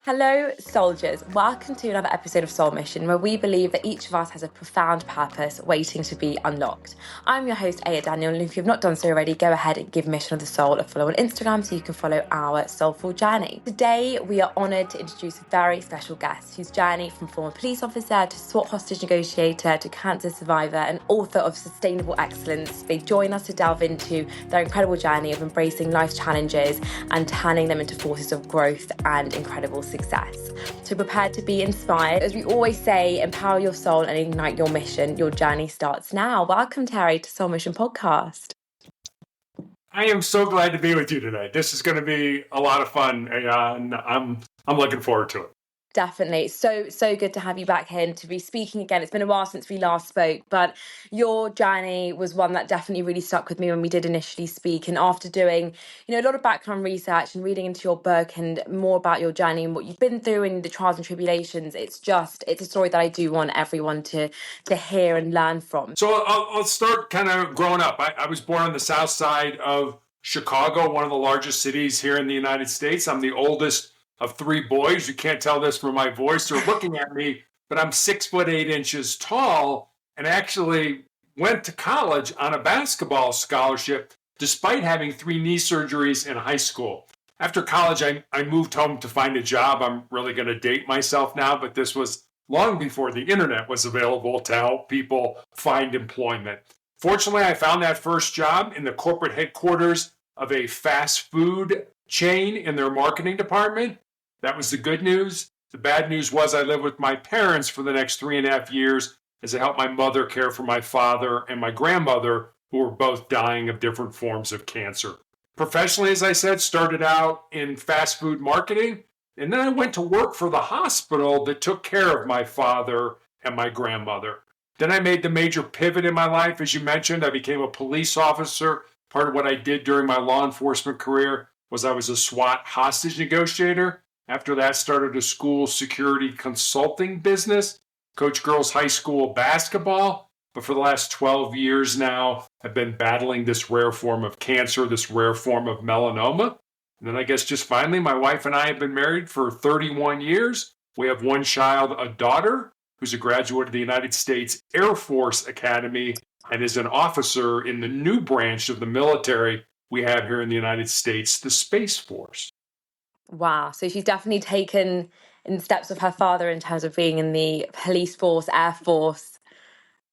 Hello, soldiers. Welcome to another episode of Soul Mission, where we believe that each of us has a profound purpose waiting to be unlocked. I'm your host, Aya Daniel, and if you've not done so already, go ahead and give Mission of the Soul a follow on Instagram so you can follow our soulful journey. Today, we are honoured to introduce a very special guest whose journey from former police officer to SWAT hostage negotiator to cancer survivor and author of Sustainable Excellence. They join us to delve into their incredible journey of embracing life's challenges and turning them into forces of growth and incredible success. So prepare to be inspired. As we always say, empower your soul and ignite your mission. Your journey starts now. Welcome, Terry, to Soul Mission Podcast. I am so glad to be with you today. This is going to be a lot of fun, and I'm looking forward to it. Definitely. So good to have you back here and to be speaking again. It's been a while since we last spoke, but your journey was one that definitely really stuck with me when we did initially speak. And after doing, a lot of background research and reading into your book and more about your journey and what you've been through and the trials and tribulations, it's a story that I do want everyone to hear and learn from. So I'll start kind of growing up. I was born on the south side of Chicago, one of the largest cities here in the United States. I'm the oldest of three boys. You can't tell this from my voice or looking at me, but I'm 6'8" tall and actually went to college on a basketball scholarship despite having 3 knee surgeries in high school. After college, I moved home to find a job. I'm really going to date myself now, but this was long before the internet was available to help people find employment. Fortunately, I found that first job in the corporate headquarters of a fast food chain in their marketing department. That was the good news. The bad news was I lived with my parents for the next 3.5 years as I helped my mother care for my father and my grandmother, who were both dying of different forms of cancer. Professionally, as I said, started out in fast food marketing, and then I went to work for the hospital that took care of my father and my grandmother. Then I made the major pivot in my life. As you mentioned, I became a police officer. Part of what I did during my law enforcement career was I was a SWAT hostage negotiator. After that, started a school security consulting business, coached girls high school basketball. But for the last 12 years now, I've been battling this rare form of cancer, this rare form of melanoma. And then I guess just finally, my wife and I have been married for 31 years. We have one child, a daughter, who's a graduate of the United States Air Force Academy and is an officer in the new branch of the military we have here in the United States, the Space Force. Wow. So she's definitely taken in the steps of her father in terms of being in the police force, Air Force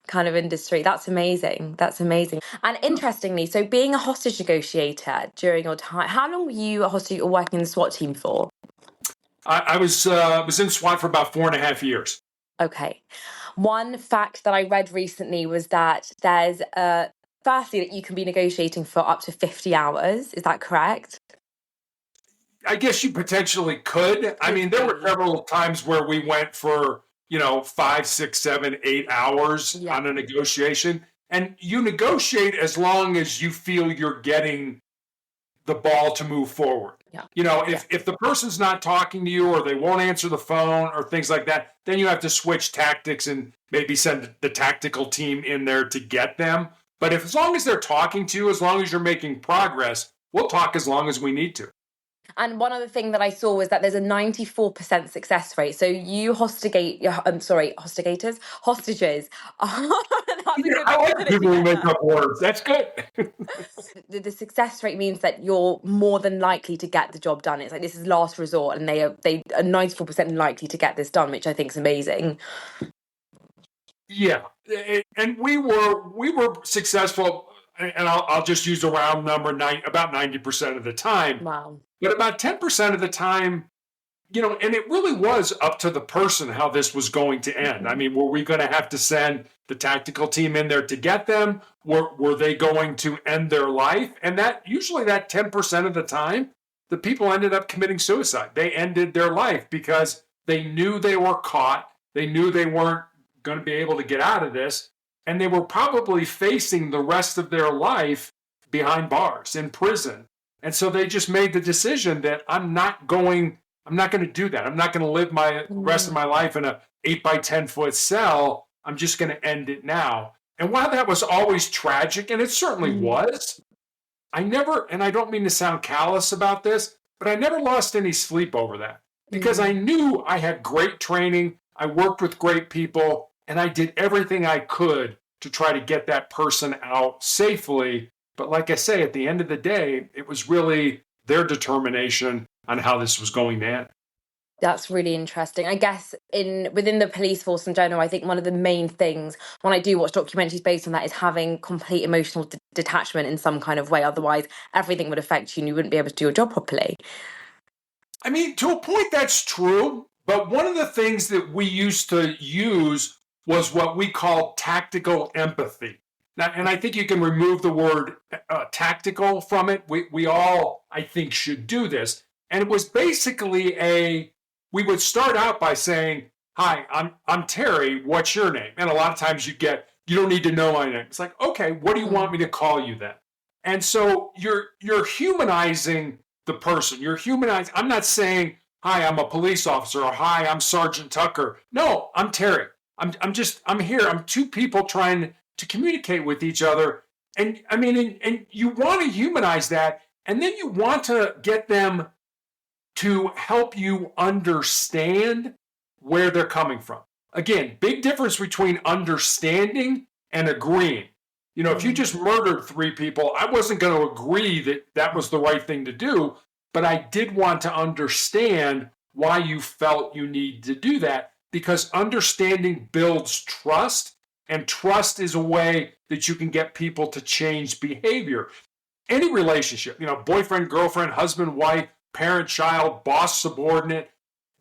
kind of industry. That's amazing. That's amazing. And interestingly, so being a hostage negotiator during your time, how long were you a hostage or working in the SWAT team for? I was in SWAT for about 4.5 years. Okay. One fact that I read recently was that there's firstly that you can be negotiating for up to 50 hours. Is that correct? I guess you potentially could. I mean, there were several times where we went for, 5, 6, 7, 8 hours on a negotiation. And you negotiate as long as you feel you're getting the ball to move forward. Yeah. If the person's not talking to you or they won't answer the phone or things like that, then you have to switch tactics and maybe send the tactical team in there to get them. But as long as they're talking to you, as long as you're making progress, we'll talk as long as we need to. And one other thing that I saw was that there's a 94% success rate. So you hostages. I like people who make up words. That's good. The success rate means that you're more than likely to get the job done. It's like this is last resort, and they are 94% likely to get this done, which I think is amazing. Yeah, and we were successful, and I'll just use a round number, about 90% of the time. Wow. But about 10% of the time, and it really was up to the person how this was going to end. I mean, were we going to have to send the tactical team in there to get them? Were they going to end their life? And usually that 10% of the time, the people ended up committing suicide. They ended their life because they knew they were caught. They knew they weren't going to be able to get out of this. And they were probably facing the rest of their life behind bars in prison. And so they just made the decision that I'm not going to do that. I'm not going to live my rest of my life in a 8 by 10 foot cell. I'm just going to end it now. And while that was always tragic, and it certainly was, I never, and I don't mean to sound callous about this, but I never lost any sleep over that. because I knew I had great training, I worked with great people, and I did everything I could to try to get that person out safely. But like I say, at the end of the day, it was really their determination on how this was going to end. That's really interesting. I guess within the police force in general, I think one of the main things when I do watch documentaries based on that is having complete emotional detachment in some kind of way. Otherwise, everything would affect you and you wouldn't be able to do your job properly. I mean, to a point, that's true. But one of the things that we used to use was what we call tactical empathy. Now, and I think you can remove the word tactical from it. We all, I think, should do this. And it was basically we would start out by saying, "Hi, I'm Terry. What's your name?" And a lot of times you don't need to know my name. It's like, okay, what do you want me to call you then? And so you're humanizing the person. You're humanizing. I'm not saying, "Hi, I'm a police officer," or "Hi, I'm Sergeant Tucker." No, I'm Terry. I'm here. I'm two people trying to communicate with each other. And I mean, and you want to humanize that, and then you want to get them to help you understand where they're coming from. Again, big difference between understanding and agreeing. If you just murdered 3 people, I wasn't going to agree that that was the right thing to do, but I did want to understand why you felt you need to do that, because understanding builds trust, and trust is a way that you can get people to change behavior. Any relationship, boyfriend, girlfriend, husband, wife, parent, child, boss, subordinate,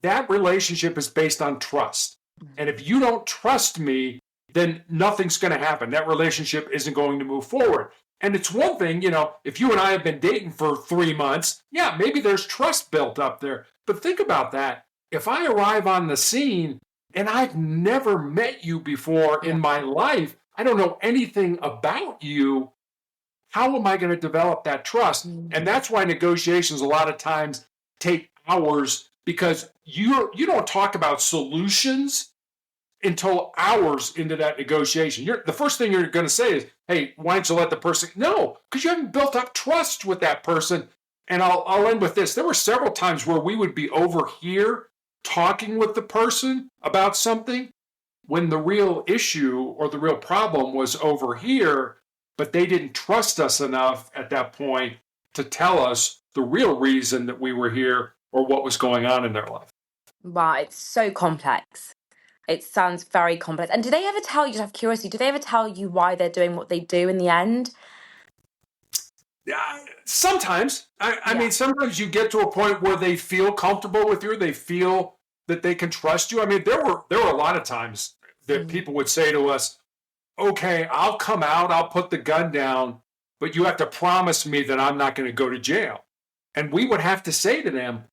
that relationship is based on trust. And if you don't trust me, then nothing's going to happen. That relationship isn't going to move forward. And it's one thing, if you and I have been dating for 3 months, yeah, maybe there's trust built up there. But think about that. If I arrive on the scene and I've never met you before in my life, I don't know anything about you, how am I going to develop that trust? And that's why negotiations a lot of times take hours, because you don't talk about solutions until hours into that negotiation. The first thing you're going to say is, "Hey, why don't you let the person..." No, because you haven't built up trust with that person. And I'll end with this. There were several times where we would be over here talking with the person about something when the real issue or the real problem was over here, but they didn't trust us enough at that point to tell us the real reason that we were here or what was going on in their life. Wow, it's so complex. It sounds very complex. And do they ever tell you, just out of curiosity, do they ever tell you why they're doing what they do in the end? Yeah, sometimes. I mean, sometimes you get to a point where they feel comfortable with you. They feel that they can trust you. I mean, there were a lot of times that people would say to us, "Okay, I'll come out, I'll put the gun down, but you have to promise me that I'm not going to go to jail." And we would have to say to them,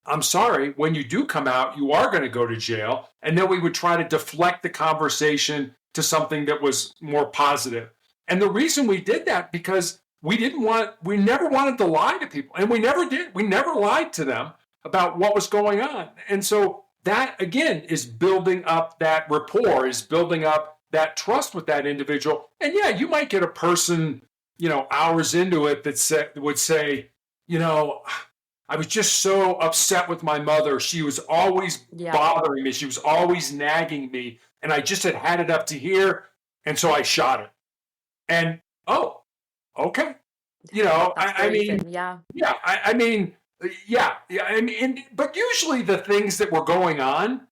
"I'm sorry, when you do come out, you are going to go to jail." And then we would try to deflect the conversation to something that was more positive. And the reason we did that, because we never wanted to lie to people. And we never did. We never lied to them about what was going on. And so that, again, is building up that rapport, is building up that trust with that individual. And yeah, you might get a person, hours into it that would say, "I was just so upset with my mother. She was always bothering me. She was always nagging me. And I just had it up to here. And so I shot her." And, oh, okay. I mean, yeah. I mean, I mean, but usually the things that were going on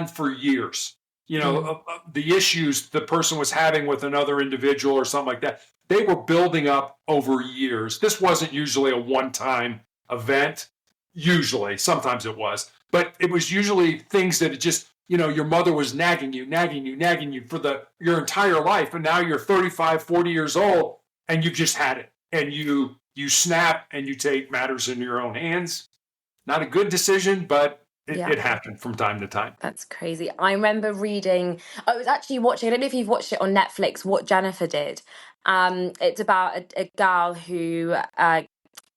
for years. The issues the person was having with another individual or something like that, they were building up over years. This wasn't usually a one-time event. Usually, sometimes it was, but it was usually things that it just, your mother was nagging you for your entire life. And now you're 35, 40 years old and you've just had it, and you snap and you take matters in your own hands. Not a good decision, but it happened from time to time. That's crazy. I remember reading, I was actually watching, I don't know if you've watched it on Netflix, What Jennifer Did. It's about a girl who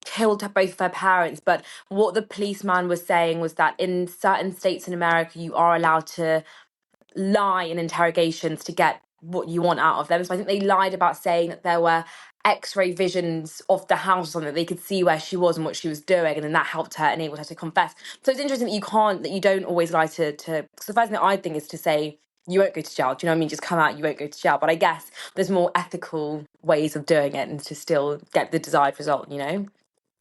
killed both of her parents, but what the policeman was saying was that in certain states in America, you are allowed to lie in interrogations to get what you want out of them. So I think they lied about saying that there were X-ray visions of the house or something. They could see where she was and what she was doing, and then that helped her, enabled her to confess. So it's interesting that you don't always lie to. Because the first thing I think is to say you won't go to jail. Do you know what I mean? Just come out, you won't go to jail. But I guess there's more ethical ways of doing it and to still get the desired result. You know?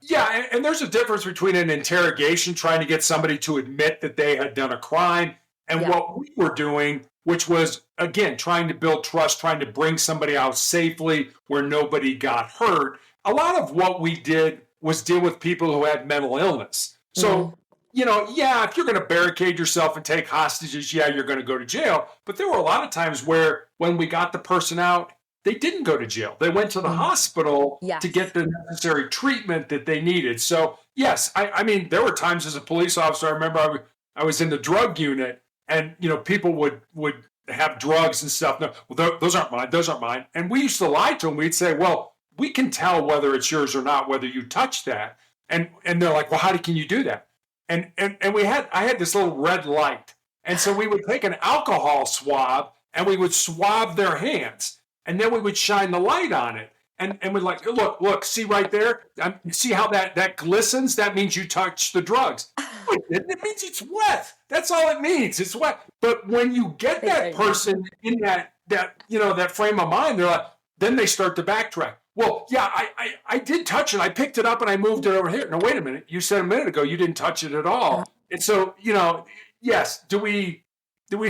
Yeah, and there's a difference between an interrogation, trying to get somebody to admit that they had done a crime, and what we were doing, which was, again, trying to build trust, trying to bring somebody out safely where nobody got hurt. A lot of what we did was deal with people who had mental illness. So, if you're going to barricade yourself and take hostages, you're going to go to jail. But there were a lot of times where when we got the person out, they didn't go to jail. They went to the hospital to get the necessary treatment that they needed. So, yes, I mean, there were times as a police officer, I remember I was in the drug unit, and, people would have drugs and stuff. No, well, those aren't mine. Those aren't mine. And we used to lie to them. We'd say, well, we can tell whether it's yours or not, whether you touched that. And they're like, well, how can you do that? And I had this little red light. And so we would take an alcohol swab and we would swab their hands. And then we would shine the light on it. And we'd like, look, see right there? See how that glistens? That means you touched the drugs. It means it's wet. That's all it means. It's wet. But when you get that person in that frame of mind, they're like, then they start to backtrack. Well, yeah, I did touch it. I picked it up and I moved it over here. No, wait a minute. You said a minute ago you didn't touch it at all. And so, yes, do we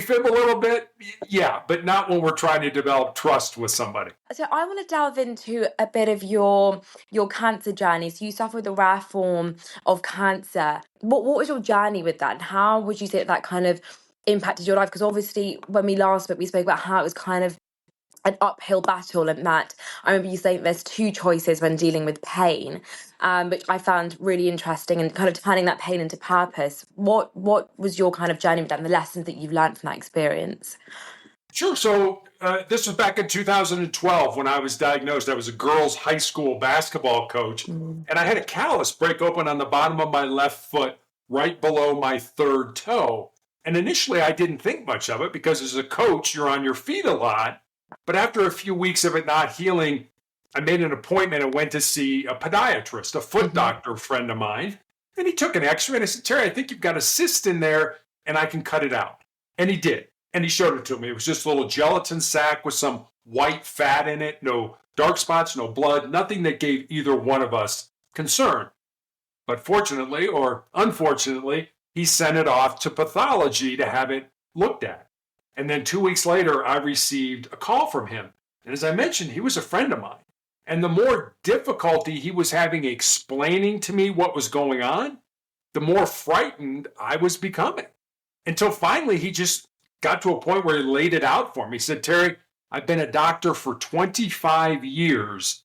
fib a little bit? Yeah, but not when we're trying to develop trust with somebody. So I want to delve into a bit of your cancer journey. So you suffer with a rare form of cancer. What was your journey with that? And how would you say that kind of impacted your life? Because obviously when we last spoke, we spoke about how it was kind of an uphill battle, and that I remember you saying there's two choices when dealing with pain, which I found really interesting, and kind of turning that pain into purpose. What was your kind of journey with that and the lessons that you've learned from that experience? Sure. So this was back in 2012 when I was diagnosed. I was a girls' high school basketball coach, and I had a callus break open on the bottom of my left foot right below my third toe. And initially I didn't think much of it because as a coach, you're on your feet a lot. But after a few weeks of it not healing, I made an appointment and went to see a podiatrist, a foot doctor friend of mine. And he took an x-ray and I said, Terry, I think you've got a cyst in there and I can cut it out. And he did. And he showed it to me. It was just a little gelatin sac with some white fat in it, no dark spots, no blood, nothing that gave either one of us concern. But fortunately or unfortunately, he sent it off to pathology to have it looked at. And then 2 weeks later, I received a call from him. And as I mentioned, he was a friend of mine. And the more difficulty he was having explaining to me what was going on, the more frightened I was becoming. Until finally, he just got to a point where he laid it out for me. He said, Terry, I've been a doctor for 25 years,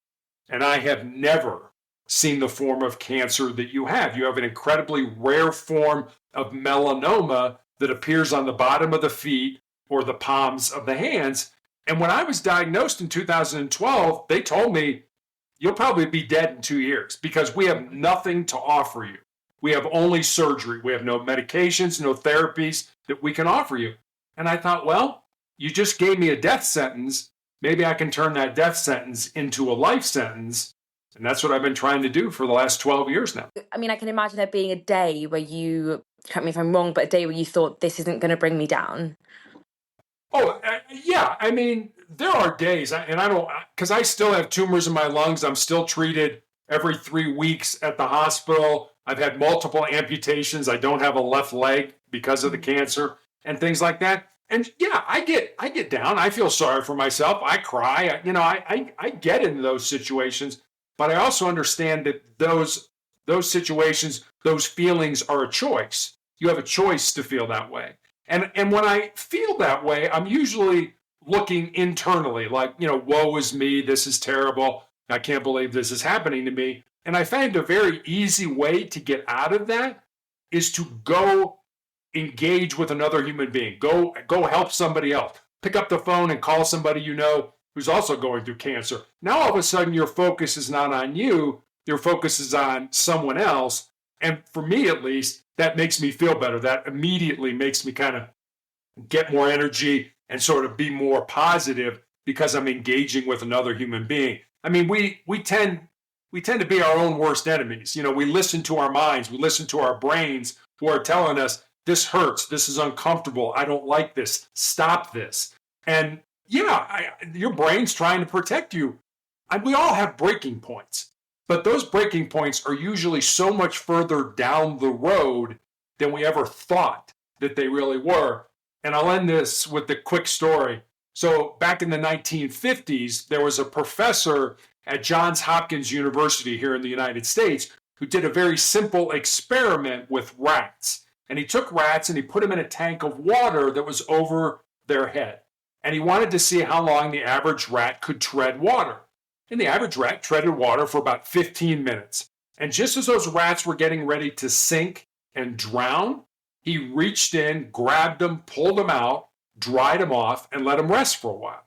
and I have never seen the form of cancer that you have. You have an incredibly rare form of melanoma that appears on the bottom of the feet or the palms of the hands. And when I was diagnosed in 2012, they told me, you'll probably be dead in 2 years because we have nothing to offer you. We have only surgery. We have no medications, no therapies that we can offer you. And I thought, well, you just gave me a death sentence. Maybe I can turn that death sentence into a life sentence. And that's what I've been trying to do for the last 12 years now. I mean, I can imagine there being a day where you, correct me if I'm wrong, but a day where you thought this isn't going to bring me down. Oh, yeah. I mean, there are days, and I don't, because I still have tumors in my lungs. I'm still treated every 3 weeks at the hospital. I've had multiple amputations. I don't have a left leg because of the cancer and things like that. And yeah, I get down. I feel sorry for myself. I cry. I get into those situations, but I also understand that those situations, those feelings are a choice. You have a choice to feel that way. And when I feel that way, I'm usually looking internally, like, woe is me, this is terrible, I can't believe this is happening to me. And I find a very easy way to get out of that is to go engage with another human being. Go help somebody else. Pick up the phone and call somebody who's also going through cancer. Now all of a sudden your focus is not on you, your focus is on someone else. And for me, at least, that makes me feel better. That immediately makes me kind of get more energy and sort of be more positive because I'm engaging with another human being. I mean, we tend to be our own worst enemies. We listen to our minds, we listen to our brains who are telling us this hurts, this is uncomfortable, I don't like this, stop this. And yeah, your brain's trying to protect you. We all have breaking points, but those breaking points are usually so much further down the road than we ever thought that they really were. And I'll end this with a quick story. So back in the 1950s, there was a professor at Johns Hopkins University here in the United States who did a very simple experiment with rats. And he took rats and he put them in a tank of water that was over their head. And he wanted to see how long the average rat could tread water. And the average rat treaded water for about 15 minutes. And just as those rats were getting ready to sink and drown, he reached in, grabbed them, pulled them out, dried them off, and let them rest for a while.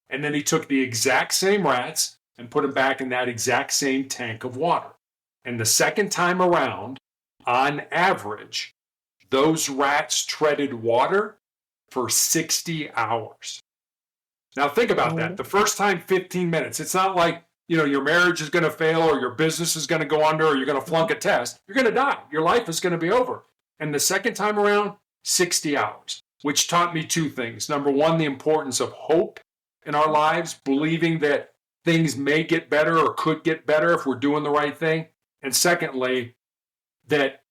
And then he took the exact same rats and put them back in that exact same tank of water. And the second time around, on average, those rats treaded water for 60 hours. Now think about that. The first time, 15 minutes. It's not like, your marriage is going to fail or your business is going to go under or you're going to flunk a test. You're going to die. Your life is going to be over. And the second time around, 60 hours, which taught me two things. Number one, the importance of hope in our lives, believing that things may get better or could get better if we're doing the right thing. And secondly, that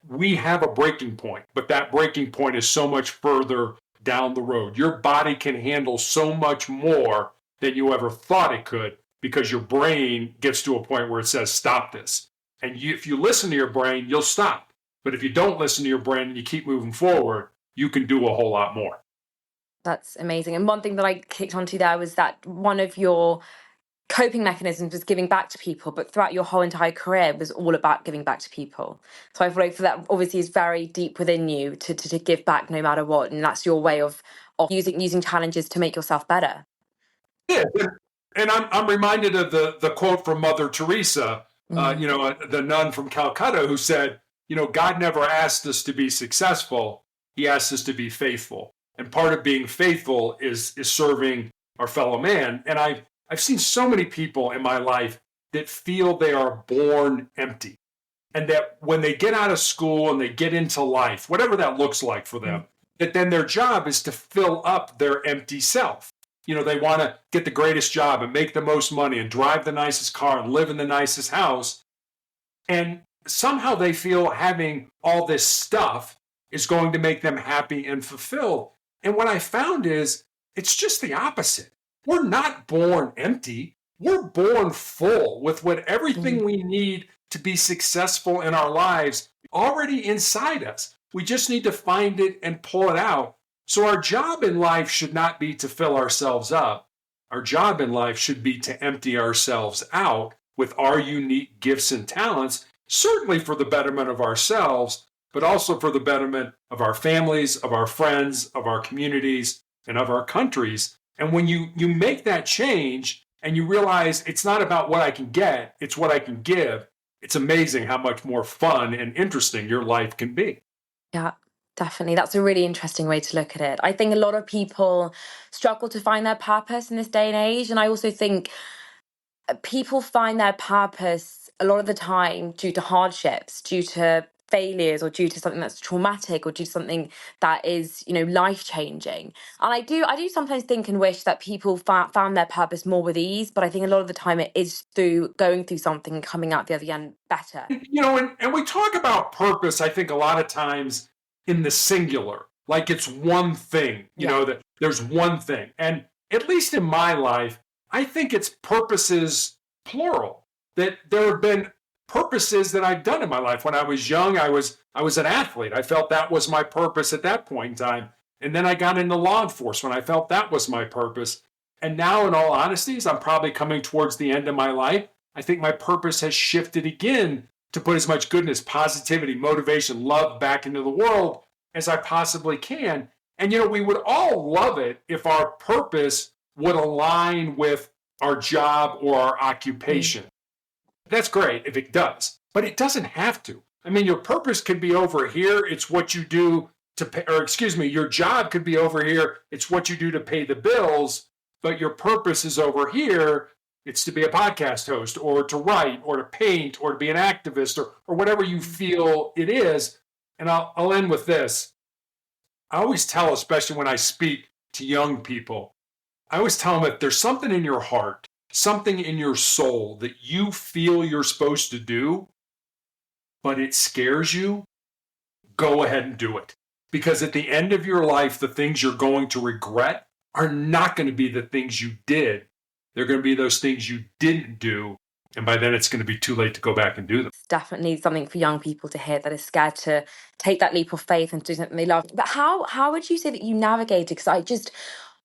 we have a breaking point, but that breaking point is so much further down the road. Your body can handle so much more than you ever thought it could because your brain gets to a point where it says, stop this. And if you listen to your brain, you'll stop. But if you don't listen to your brain and you keep moving forward, you can do a whole lot more. That's amazing. And one thing that I kicked onto there was that one of your coping mechanisms was giving back to people, but throughout your whole entire career was all about giving back to people. So I feel like that obviously is very deep within you to give back no matter what, and that's your way of using challenges to make yourself better. Yeah, and I'm reminded of the quote from Mother Teresa, the nun from Calcutta, who said, God never asked us to be successful; He asked us to be faithful. And part of being faithful is serving our fellow man. And I've seen so many people in my life that feel they are born empty. And that when they get out of school and they get into life, whatever that looks like for them, that then their job is to fill up their empty self. They want to get the greatest job and make the most money and drive the nicest car and live in the nicest house. And somehow they feel having all this stuff is going to make them happy and fulfilled. And what I found is it's just the opposite. We're not born empty. We're born full with everything we need to be successful in our lives already inside us. We just need to find it and pull it out. So our job in life should not be to fill ourselves up. Our job in life should be to empty ourselves out with our unique gifts and talents, certainly for the betterment of ourselves, but also for the betterment of our families, of our friends, of our communities, and of our countries. And when you make that change and you realize it's not about what I can get, it's what I can give, it's amazing how much more fun and interesting your life can be. Yeah, definitely. That's a really interesting way to look at it. I think a lot of people struggle to find their purpose in this day and age. And I also think people find their purpose a lot of the time due to hardships, due to failures, or due to something that's traumatic, or due to something that is, life changing. And I do sometimes think and wish that people found their purpose more with ease, but I think a lot of the time it is through going through something and coming out the other end better. And we talk about purpose, I think, a lot of times in the singular, like it's one thing, that there's one thing. And at least in my life, I think it's purposes plural, that there have been purposes that I've done in my life. When I was young, I was an athlete. I felt that was my purpose at that point in time. And then I got into law enforcement. I felt that was my purpose. And now, in all honesty, as I'm probably coming towards the end of my life, I think my purpose has shifted again to put as much goodness, positivity, motivation, love back into the world as I possibly can. And, we would all love it if our purpose would align with our job or our occupation. That's great if it does, but it doesn't have to. I mean, your purpose could be over here. It's what you do to pay, your job could be over here. It's what you do to pay the bills, but your purpose is over here. It's to be a podcast host or to write or to paint or to be an activist or whatever you feel it is. And I'll end with this. I always tell, especially when I speak to young people, I always tell them if there's something in your heart, something in your soul that you feel you're supposed to do, but it scares you, go ahead and do it. Because at the end of your life, the things you're going to regret are not going to be the things you did. They're going to be those things you didn't do. And by then it's going to be too late to go back and do them. It's definitely something for young people to hear, that is scared to take that leap of faith and do something they love. But how would you say that you navigated? Because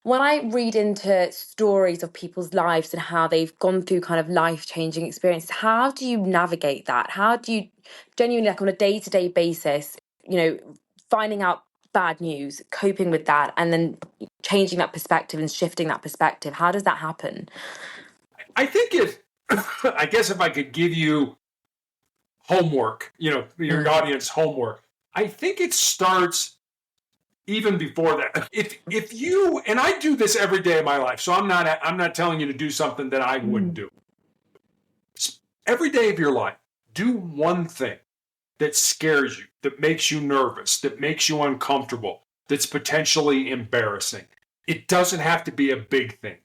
when I read into stories of people's lives and how they've gone through kind of life-changing experiences, how do you navigate that? How do you genuinely, like on a day-to-day basis, finding out bad news, coping with that, and then changing that perspective and shifting that perspective? How does that happen? I think I guess if I could give you homework, your audience homework, I think it starts even before that. If you, and I do this every day of my life, so I'm not telling you to do something that I wouldn't do. Every day of your life, do one thing that scares you, that makes you nervous, that makes you uncomfortable, that's potentially embarrassing. It doesn't have to be a big thing.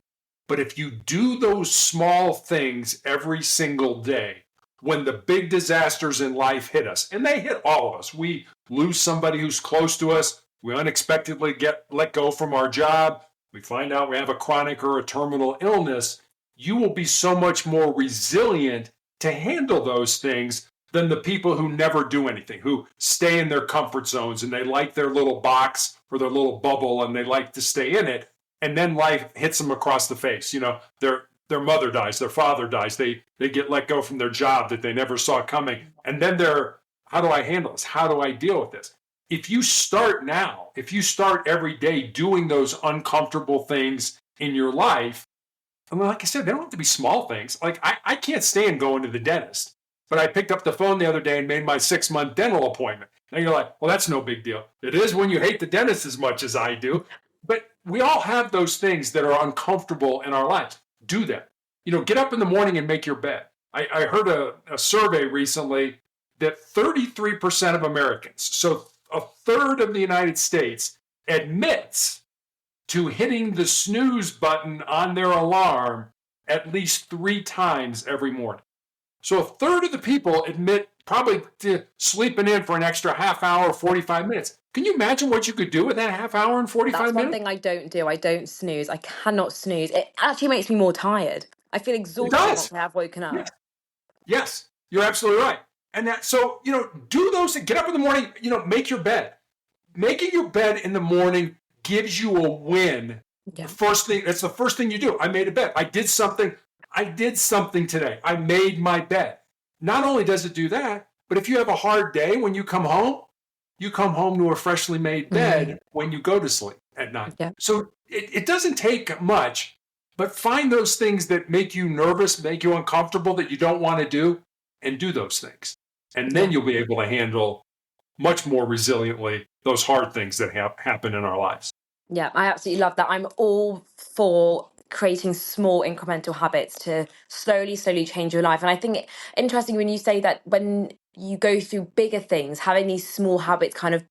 But if you do those small things every single day, when the big disasters in life hit us, and they hit all of us, we lose somebody who's close to us, we unexpectedly get let go from our job, we find out we have a chronic or a terminal illness, you will be so much more resilient to handle those things than the people who never do anything, who stay in their comfort zones and they like their little box or their little bubble and they like to stay in it. And then life hits them across the face. Their mother dies, their father dies, they get let go from their job that they never saw coming. And then how do I handle this? How do I deal with this? If you start now, if you start every day doing those uncomfortable things in your life, and like I said, they don't have to be small things. Like I can't stand going to the dentist, but I picked up the phone the other day and made my 6-month dental appointment. And you're like, well, that's no big deal. It is when you hate the dentist as much as I do. But we all have those things that are uncomfortable in our lives. Do them. Get up in the morning and make your bed. I heard a survey recently that 33% of Americans, so a third of the United States, admits to hitting the snooze button on their alarm at least 3 times every morning. So a third of the people admit probably to sleeping in for an extra half hour, 45 minutes. Can you imagine what you could do with that half hour and 45 minutes? That's one thing I don't do. I don't snooze. I cannot snooze. It actually makes me more tired. I feel exhausted once I have woken up. Yes, you're absolutely right. And so, do those, get up in the morning, make your bed. Making your bed in the morning gives you a win. Yeah. It's the first thing you do. I made a bed. I did something today. I made my bed. Not only does it do that, but if you have a hard day when you come home to a freshly made bed when you go to sleep at night. Yeah. So it doesn't take much, but find those things that make you nervous, make you uncomfortable, that you don't want to do, and do those things. And then you'll be able to handle much more resiliently those hard things that happen in our lives. Yeah, I absolutely love that. I'm all for creating small incremental habits to slowly change your life. And I think interesting when you say that when you go through bigger things, having these small habits kind of,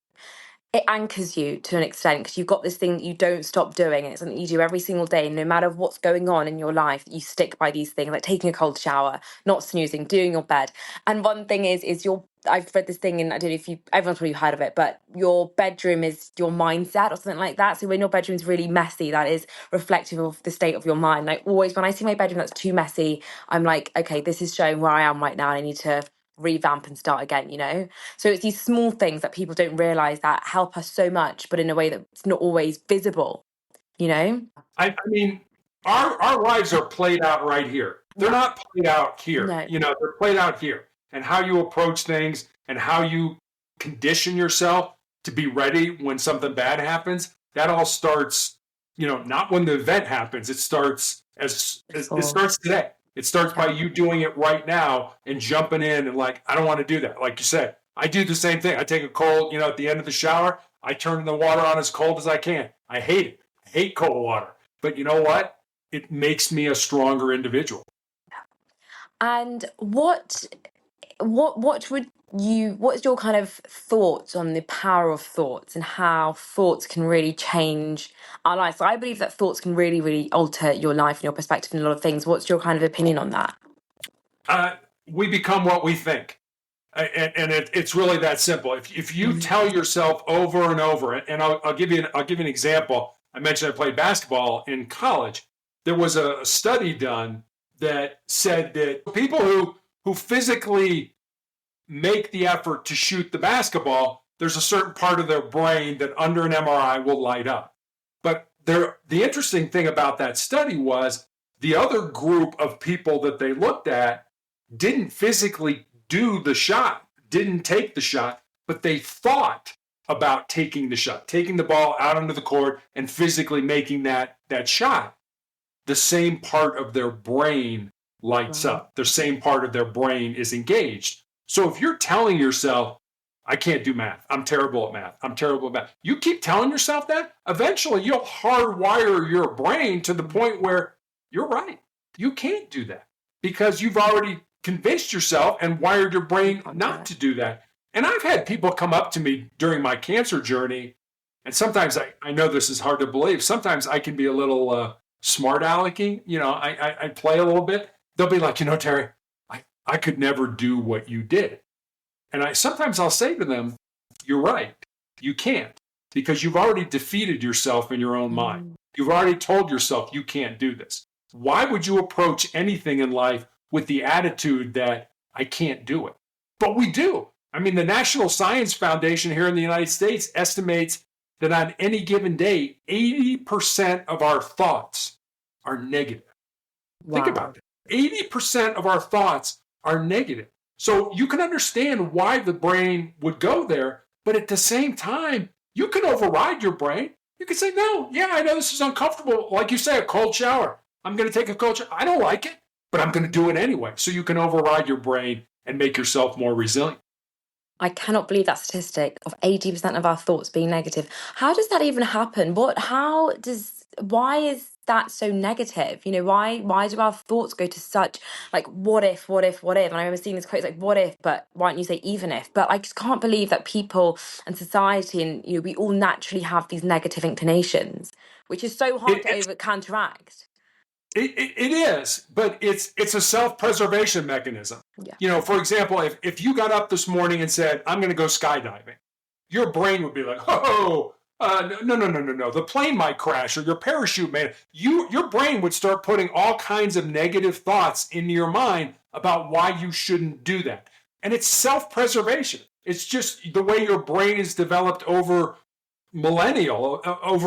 it anchors you to an extent, because you've got this thing that you don't stop doing. It's something you do every single day, no matter what's going on in your life. You stick by these things, like taking a cold shower, not snoozing, doing your bed. And one thing is I've read this thing, and I don't know if everyone's probably heard of it, but your bedroom is your mindset or something like that. So when your bedroom's really messy, that is reflective of the state of your mind. Like always, when I see my bedroom that's too messy, I'm like, okay, this is showing where I am right now. I need to revamp and start again, So it's these small things that people don't realize that help us so much, but in a way that's not always visible, I mean, our lives are played out right here. They're not played out here. No. They're played out here. And how you approach things and how you condition yourself to be ready when something bad happens, that all starts, not when the event happens. It starts it starts today. It starts by you doing it right now and jumping in and like, I don't want to do that. Like you said, I do the same thing. I take a cold, at the end of the shower, I turn the water on as cold as I can. I hate it. I hate cold water. But you know what? it makes me a stronger individual. And what's your kind of thoughts on the power of thoughts and how thoughts can really change our lives? So I believe that thoughts can really, really alter your life and your perspective in a lot of things. What's your kind of opinion on that? We become what we think. And it's really that simple. If you tell yourself over and over, and I'll give you an example. I mentioned I played basketball in college. There was a study done that said that people who physically make the effort to shoot the basketball, there's a certain part of their brain that under an MRI will light up. But the interesting thing about that study was the other group of people that they looked at didn't physically do the shot, didn't take the shot, but they thought about taking the shot, taking the ball out onto the court and physically making that shot. The same part of their brain lights up. The same part of their brain is engaged. So if you're telling yourself, I can't do math, I'm terrible at math, I'm terrible at math, you keep telling yourself that, eventually you'll hardwire your brain to the point where you're right. You can't do that because you've already convinced yourself and wired your brain not to do that. And I've had people come up to me during my cancer journey, and sometimes I know this is hard to believe. Sometimes I can be a little smart alecky. I play a little bit. They'll be like, Terry, I could never do what you did. And sometimes I'll say to them, you're right. You can't, because you've already defeated yourself in your own mind. You've already told yourself you can't do this. Why would you approach anything in life with the attitude that I can't do it? But we do. I mean, the National Science Foundation here in the United States estimates that on any given day, 80% of our thoughts are negative. Wow. Think about it. 80% of our thoughts are negative. So you can understand why the brain would go there, but at the same time, you can override your brain. You can say, no, yeah, I know this is uncomfortable. Like you say, a cold shower. I'm going to take a cold shower. I don't like it, but I'm going to do it anyway. So you can override your brain and make yourself more resilient. I cannot believe that statistic of 80% of our thoughts being negative. How does that even happen? Why is that so negative? Why do our thoughts go to such like, what if? And I remember seeing this quote like, what if, but why don't you say even if? But I just can't believe that people and society and, we all naturally have these negative inclinations, which is so hard to counteract. It is, but it's a self-preservation mechanism. Yeah. For example, if you got up this morning and said, I'm going to go skydiving, your brain would be like, no. The plane might crash or your parachute may. Your brain would start putting all kinds of negative thoughts into your mind about why you shouldn't do that. And it's self-preservation. It's just the way your brain is developed over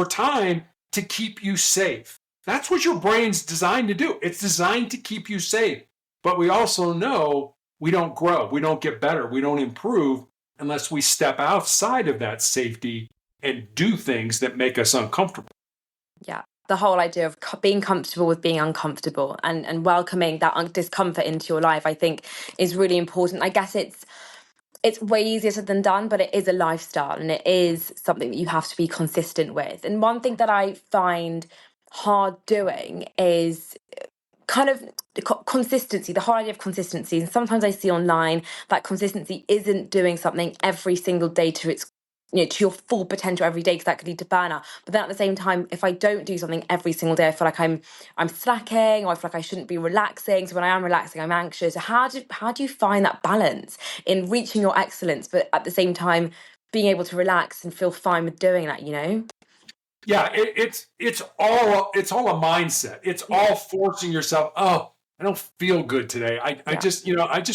time to keep you safe. That's what your brain's designed to do. It's designed to keep you safe. But we also know we don't grow, we don't get better, we don't improve unless we step outside of that safety and do things that make us uncomfortable. Yeah. The whole idea of being comfortable with being uncomfortable and welcoming that discomfort into your life, I think, is really important. I guess it's way easier said than done, but it is a lifestyle and it is something that you have to be consistent with. And one thing that I find hard doing is kind of consistency, the whole idea of consistency. And sometimes I see online that consistency isn't doing something every single day to its to your full potential every day, because that could lead to burnout. But then at the same time, if I don't do something every single day, I feel like I'm slacking, or I feel like I shouldn't be relaxing. So when I am relaxing, I'm anxious. So how do you find that balance in reaching your excellence, but at the same time being able to relax and feel fine with doing that? Yeah, it's all a mindset. It's all forcing yourself. Oh, I don't feel good today. I just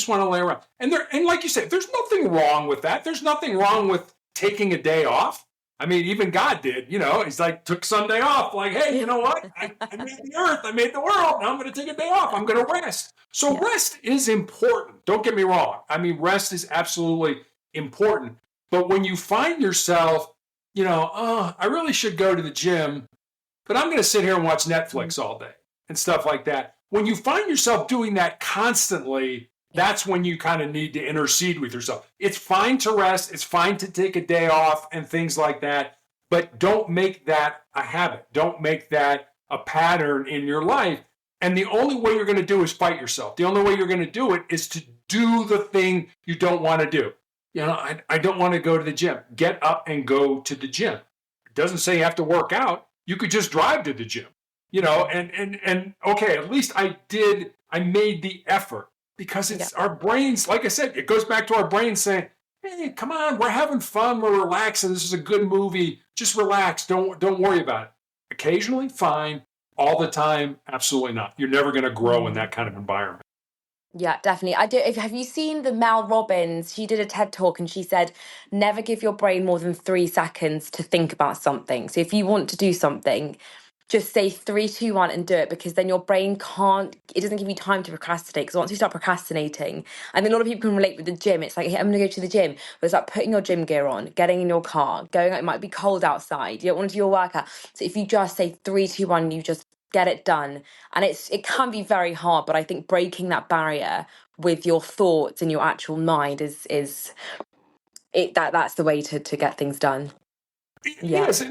want to lay around. And like you said, there's nothing wrong with that. There's nothing wrong with taking a day off. I mean, even God did, he's like, took Sunday off. Like, hey, you know what? I made the earth, I made the world. Now I'm going to take a day off. I'm going to rest. So rest is important. Don't get me wrong. I mean, rest is absolutely important. But when you find yourself, I really should go to the gym, but I'm going to sit here and watch Netflix all day and stuff like that. When you find yourself doing that constantly, that's when you kind of need to intercede with yourself. It's fine to rest. It's fine to take a day off and things like that, but don't make that a habit. Don't make that a pattern in your life. And the only way you're going to do is fight yourself. The only way you're going to do it is to do the thing you don't want to do. I don't want to go to the gym. Get up and go to the gym. It doesn't say you have to work out. You could just drive to the gym, and okay, at least I made the effort, because it's our brains, like I said, it goes back to our brains saying, hey, come on, we're having fun, we're relaxing, this is a good movie, just relax, don't worry about it. Occasionally, fine. All the time, absolutely not. You're never going to grow in that kind of environment. Yeah, definitely. Have you seen the Mel Robbins? She did a TED talk and she said, never give your brain more than 3 seconds to think about something. So if you want to do something, just say 3, 2, 1 and do it, because then your brain it doesn't give you time to procrastinate. Because once you start procrastinating, I think a lot of people can relate with the gym. It's like, hey, I'm going to go to the gym. But it's like putting your gym gear on, getting in your car, going out. It might be cold outside. You don't want to do your workout. So if you just say 3, 2, 1, you just get it done. And it can be very hard, but I think breaking that barrier with your thoughts and your actual mind that's the way to get things done. Yeah. Yes,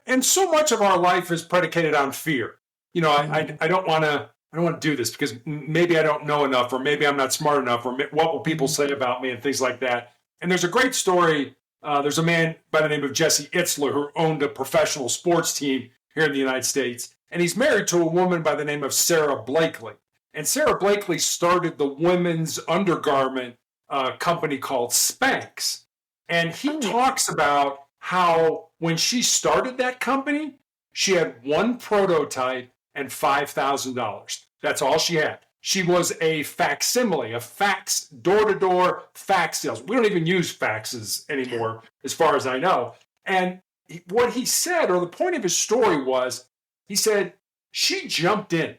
and so much of our life is predicated on fear. I don't want to do this because maybe I don't know enough, or maybe I'm not smart enough, or what will people say about me, and things like that. And there's a great story. There's a man by the name of Jesse Itzler who owned a professional sports team here in the United States, and he's married to a woman by the name of Sarah Blakely. And Sarah Blakely started the women's undergarment company called Spanx. And he talks about how when she started that company, she had one prototype and $5,000. That's all she had. She was a facsimile, a fax, door-to-door fax sales. We don't even use faxes anymore, as far as I know. And what he said, or the point of his story was, he said, she jumped in.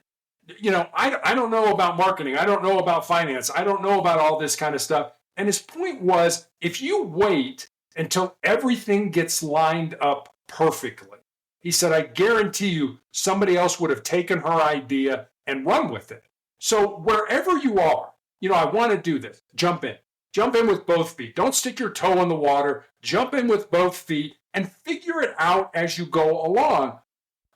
I don't know about marketing. I don't know about finance. I don't know about all this kind of stuff. And his point was, if you wait until everything gets lined up perfectly, he said, I guarantee you somebody else would have taken her idea and run with it. So wherever you are, I want to do this. Jump in. Jump in with both feet. Don't stick your toe in the water. Jump in with both feet and figure it out as you go along.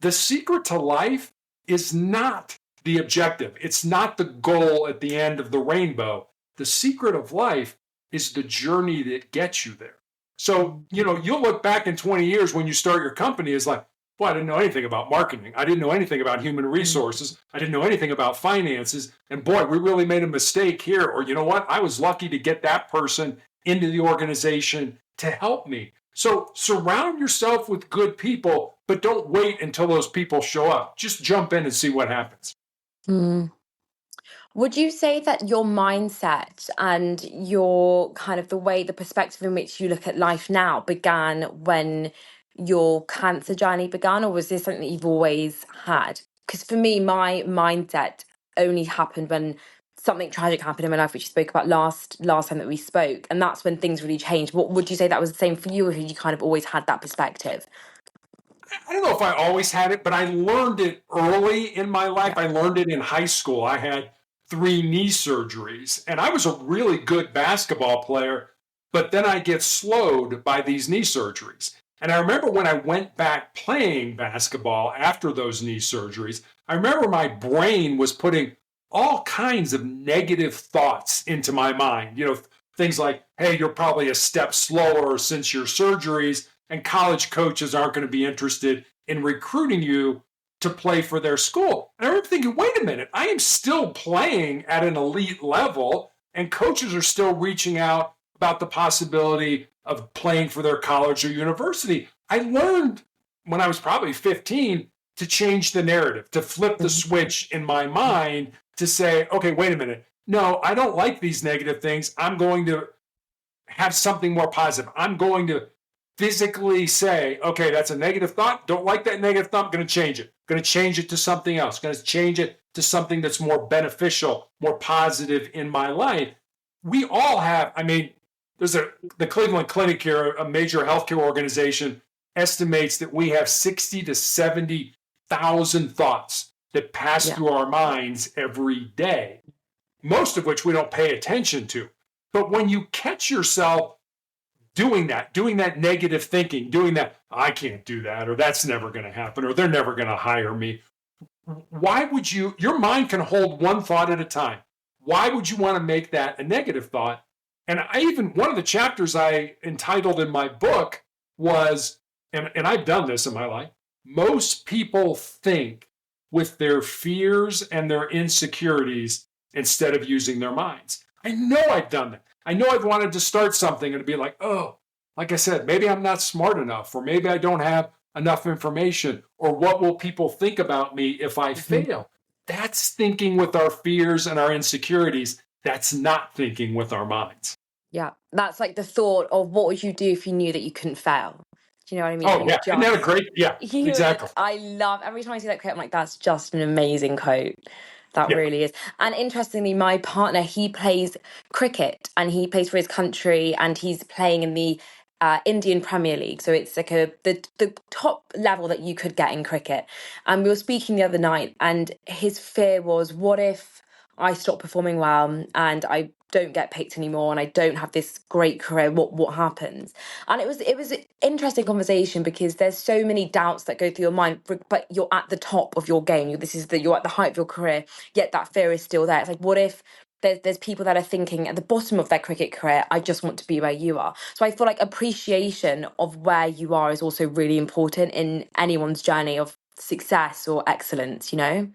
The secret to life is not the objective. It's not the goal at the end of the rainbow. The secret of life is the journey that gets you there. So, you'll look back in 20 years when you start your company as like, well, I didn't know anything about marketing. I didn't know anything about human resources. I didn't know anything about finances. And boy, we really made a mistake here. Or you know what? I was lucky to get that person into the organization to help me. So surround yourself with good people, but don't wait until those people show up. Just jump in and see what happens. Would you say that your mindset and your kind of the perspective in which you look at life now began when your cancer journey began, or was this something that you've always had? Because for me, my mindset only happened when something tragic happened in my life, which you spoke about last time that we spoke, and that's when things really changed. What would you say that was the same for you, or had you kind of always had that perspective? I don't know if I always had it, but I learned it early in my life. I learned it in high school. I had 3 knee surgeries, and I was a really good basketball player, but then I get slowed by these knee surgeries. And I remember when I went back playing basketball after those knee surgeries, I remember my brain was putting all kinds of negative thoughts into my mind. Things like, hey, you're probably a step slower since your surgeries, and college coaches aren't going to be interested in recruiting you to play for their school. And I remember thinking, wait a minute, I am still playing at an elite level, and coaches are still reaching out about the possibility of playing for their college or university. I learned when I was probably 15 to change the narrative, to flip the switch in my mind to say, okay, wait a minute. No, I don't like these negative things. I'm going to have something more positive. I'm going to physically say, okay, that's a negative thought. Don't like that negative thought. I'm going to change it. I'm going to change it to something else. I'm going to change it to something that's more beneficial, more positive in my life. We all have, there's the Cleveland Clinic here, a major healthcare organization, estimates that we have 60 to 70,000 thoughts that pass through our minds every day, most of which we don't pay attention to. But when you catch yourself doing that negative thinking, doing that, I can't do that, or that's never going to happen, or they're never going to hire me. Why would your mind can hold one thought at a time. Why would you want to make that a negative thought? And one of the chapters I entitled in my book was, and I've done this in my life, most people think with their fears and their insecurities instead of using their minds. I know I've done that. I know I've wanted to start something and be like, oh, like I said, maybe I'm not smart enough, or maybe I don't have enough information, or what will people think about me if I fail? That's thinking with our fears and our insecurities. That's not thinking with our minds. Yeah, that's like the thought of what would you do if you knew that you couldn't fail? Do you know what I mean? Oh, yeah. Isn't that a great? Yeah, exactly. I love, every time I see that quote, I'm like, that's just an amazing quote. That really is. And interestingly, my partner, he plays cricket and he plays for his country, and he's playing in the Indian Premier League. So it's like the top level that you could get in cricket. And we were speaking the other night, and his fear was, what if I stop performing well and I don't get picked anymore and I don't have this great career? What happens? And it was an interesting conversation, because there's so many doubts that go through your mind, but you're at the top of your game. You're at the height of your career, yet that fear is still there. It's like, what if there's people that are thinking at the bottom of their cricket career, I just want to be where you are. So I feel like appreciation of where you are is also really important in anyone's journey of success or excellence, you know?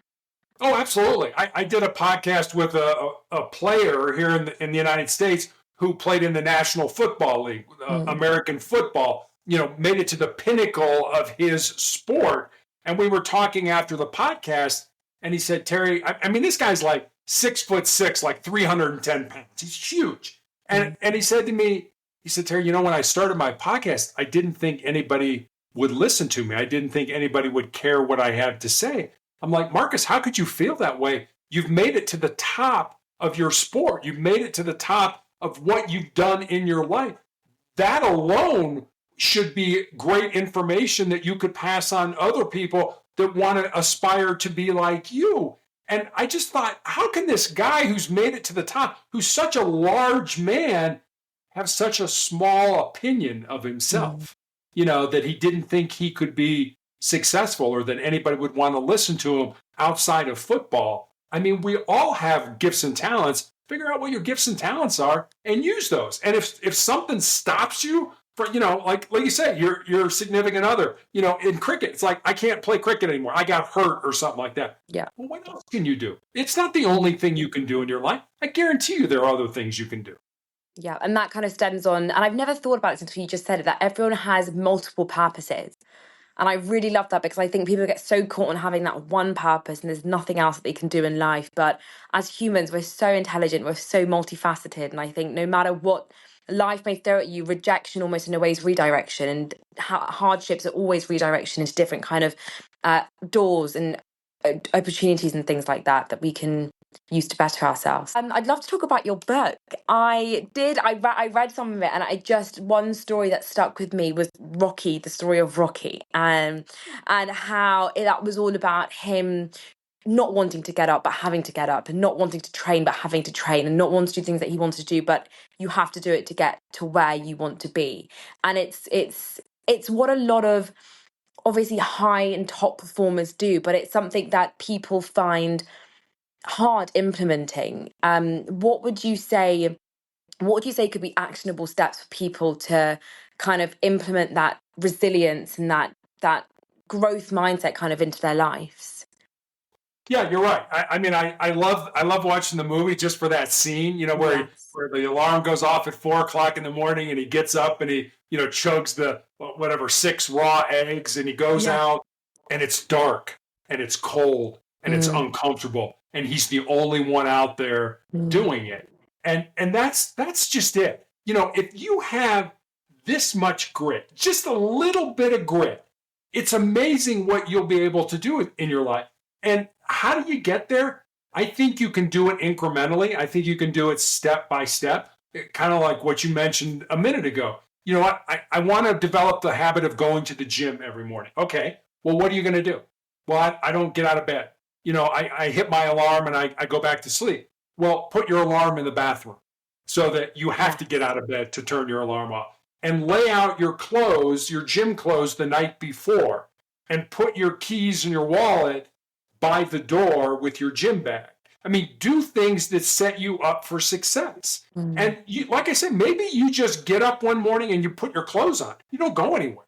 Oh, absolutely. I did a podcast with a player here in the United States who played in the National Football League, American football, made it to the pinnacle of his sport. And we were talking after the podcast, and he said, Terry, I mean, this guy's like 6'6", like 310 pounds. He's huge. And he said to me, he said, Terry, when I started my podcast, I didn't think anybody would listen to me. I didn't think anybody would care what I had to say. I'm like, Marcus, how could you feel that way? You've made it to the top of your sport. You've made it to the top of what you've done in your life. That alone should be great information that you could pass on other people that want to aspire to be like you. And I just thought, how can this guy who's made it to the top, who's such a large man, have such a small opinion of himself? That he didn't think he could be successful, or that anybody would want to listen to him outside of football. I mean, we all have gifts and talents. Figure out what your gifts and talents are and use those. And if something stops you for, like you say, your significant other, in cricket, it's like, I can't play cricket anymore. I got hurt or something like that. Yeah. Well, what else can you do? It's not the only thing you can do in your life. I guarantee you there are other things you can do. Yeah. And that kind of stems on, and I've never thought about it until you just said it, that everyone has multiple purposes. And I really love that, because I think people get so caught on having that one purpose and there's nothing else that they can do in life. But as humans, we're so intelligent, we're so multifaceted. And I think no matter what life may throw at you, rejection almost in a way is redirection, and hardships are always redirection into different kind of doors and opportunities and things like that we can use to better ourselves. I'd love to talk about your book. I read some of it, and one story that stuck with me was Rocky, the story of Rocky, and how that was all about him not wanting to get up but having to get up, and not wanting to train but having to train, and not wanting to do things that he wanted to do, but you have to do it to get to where you want to be. And it's what a lot of obviously high and top performers do, but it's something that people find hard implementing. What would you say could be actionable steps for people to kind of implement that resilience and that growth mindset kind of into their lives? Yeah, you're right. I mean, I love watching the movie just for that scene, where where the alarm goes off at 4:00 in the morning, and he gets up and he, chugs the 6 raw eggs, and he goes out, and it's dark and it's cold and it's uncomfortable, and he's the only one out there doing it. And that's just it. If you have this much grit, just a little bit of grit, it's amazing what you'll be able to do in your life. And how do you get there? I think you can do it incrementally. I think you can do it step by step, kind of like what you mentioned a minute ago. You know what? I want to develop the habit of going to the gym every morning. Okay, well, what are you going to do? Well, I don't get out of bed. I hit my alarm and I go back to sleep. Well, put your alarm in the bathroom so that you have to get out of bed to turn your alarm off. and lay out your clothes, your gym clothes, the night before, and put your keys and your wallet by the door with your gym bag. I mean, do things that set you up for success. And you, like I said, maybe you just get up one morning and you put your clothes on. You don't go anywhere.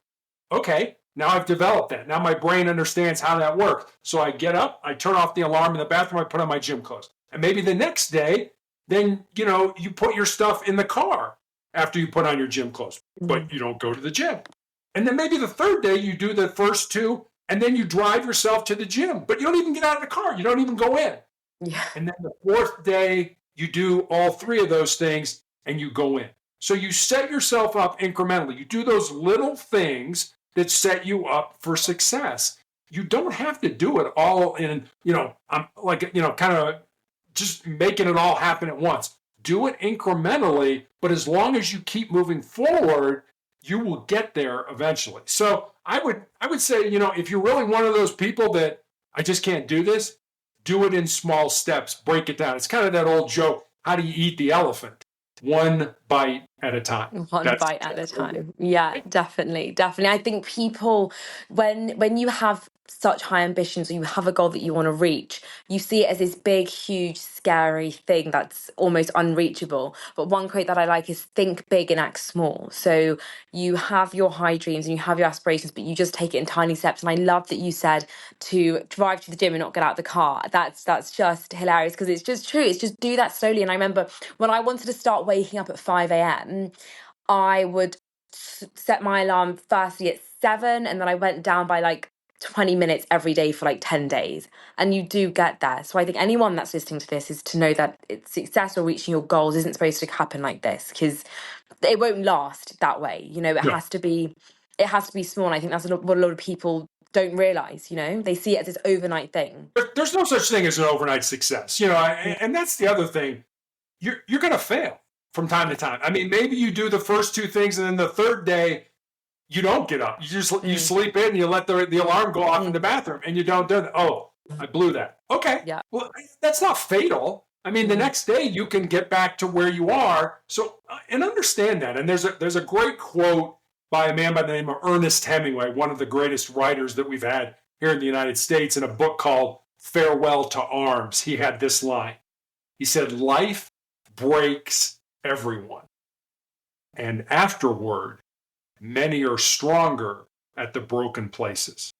Okay, now I've developed that. Now my brain understands how that works. So I get up, I turn off the alarm in the bathroom, I put on my gym clothes. And maybe the next day, then, you put your stuff in the car after you put on your gym clothes, but you don't go to the gym. And then maybe the third day you do the first two, and then you drive yourself to the gym, but you don't even get out of the car. You don't even go in. Yeah. And then the fourth day, you do all three of those things and you go in. So you set yourself up incrementally. You do those little things that set you up for success. You don't have to do it all in, I'm like, kind of just making it all happen at once. Do it incrementally, but as long as you keep moving forward, you will get there eventually. So I would say, if you're really one of those people that I just can't do this, do it in small steps, break it down. It's kind of that old joke, how do you eat the elephant? One bite at a time. One bite at a time. Yeah, definitely. I think people, when you have such high ambitions or you have a goal that you want to reach, you see it as this big, huge, scary thing that's almost unreachable. But one quote that I like is think big and act small. So you have your high dreams and you have your aspirations, but you just take it in tiny steps. And I love that you said to drive to the gym and not get out of the car. That's just hilarious because it's just true. It's just do that slowly. And I remember when I wanted to start waking up at 5 a.m., I would set my alarm firstly at 7, and then I went down by like 20 minutes every day for like 10 days. And you do get there. So I think anyone that's listening to this is to know that it's success or reaching your goals isn't supposed to happen like this, because it won't last that way. It has to be small. And I think that's what a lot of people don't realize. They see it as this overnight thing. There's no such thing as an overnight success, and that's the other thing. You're going to fail from time to time. I mean, maybe you do the first two things and then the third day you don't get up. You sleep in and you let the alarm go off in the bathroom and you don't do that. Oh, I blew that. Okay. Yeah. Well, that's not fatal. I mean, the next day you can get back to where you are. So, and understand that. And there's a great quote by a man by the name of Ernest Hemingway, one of the greatest writers that we've had here in the United States, in a book called Farewell to Arms. He had this line. He said, "Life breaks everyone, and afterward, many are stronger at the broken places."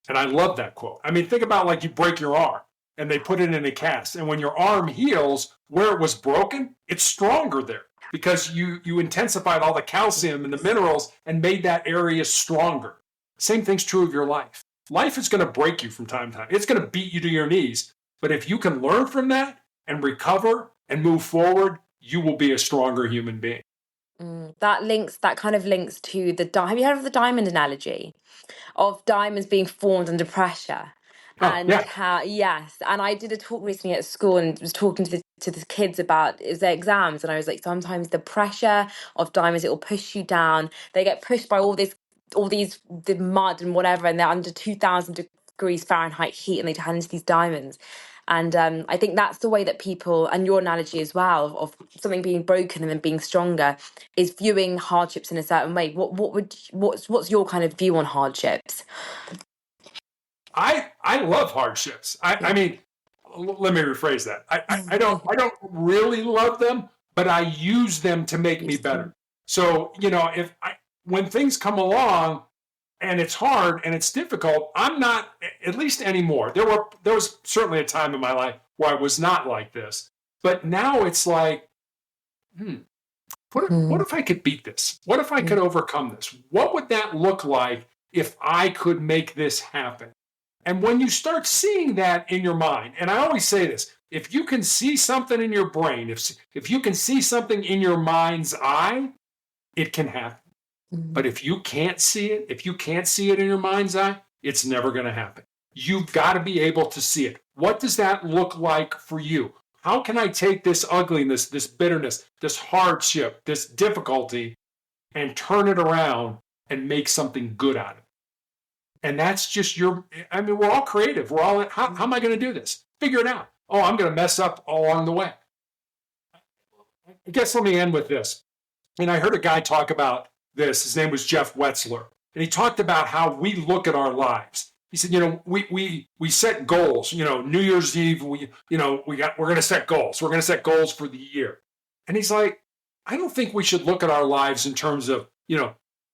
And I love that quote. I mean, think about like you break your arm and they put it in a cast. And when your arm heals where it was broken, it's stronger there because you intensified all the calcium and the minerals and made that area stronger. Same thing's true of your life. Life is going to break you from time to time. It's going to beat you to your knees. But if you can learn from that and recover and move forward, you will be a stronger human being. That kind of links to have you heard of the diamond analogy of diamonds being formed under pressure? Yes. And I did a talk recently at school and was talking to the kids about their exams. And I was like, sometimes the pressure of diamonds, it will push you down. They get pushed by all the mud and whatever, and they're under 2,000 degrees Fahrenheit heat and they turn into these diamonds. And I think that's the way that people, and your analogy as well, of something being broken and then being stronger, is viewing hardships in a certain way. What's your kind of view on hardships? I love hardships. I mean, let me rephrase that. I don't really love them, but I use them to make me better. So, when things come along and it's hard and it's difficult, I'm not, at least anymore. There was certainly a time in my life where I was not like this, but now it's like, what if I could beat this? What if I could overcome this? What would that look like if I could make this happen? And when you start seeing that in your mind, and I always say this, if you can see something in your brain, if you can see something in your mind's eye, it can happen. But if you can't see it in your mind's eye, it's never going to happen. You've got to be able to see it. What does that look like for you? How can I take this ugliness, this bitterness, this hardship, this difficulty, and turn it around and make something good out of it? And that's just we're all creative. We're all, how am I going to do this? Figure it out. Oh, I'm going to mess up along the way. I guess let me end with this. And I heard a guy talk about this. His name was Jeff Wetzler. And he talked about how we look at our lives. He said, we set goals. New Year's Eve, we're going to set goals. We're going to set goals for the year. And he's like, I don't think we should look at our lives in terms of,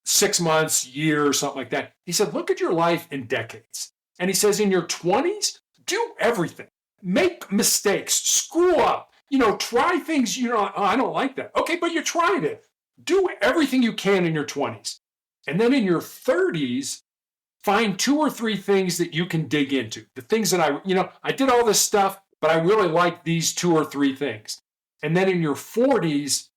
6 months, year, something like that. He said, look at your life in decades. And he says, in your 20s, do everything. Make mistakes, screw up, try things, I don't like that. Okay, but you tried it. Do everything you can in your 20s. And then in your 30s, find 2 or 3 things that you can dig into. The things that I did all this stuff, but I really like these 2 or 3 things. And then in your 40s,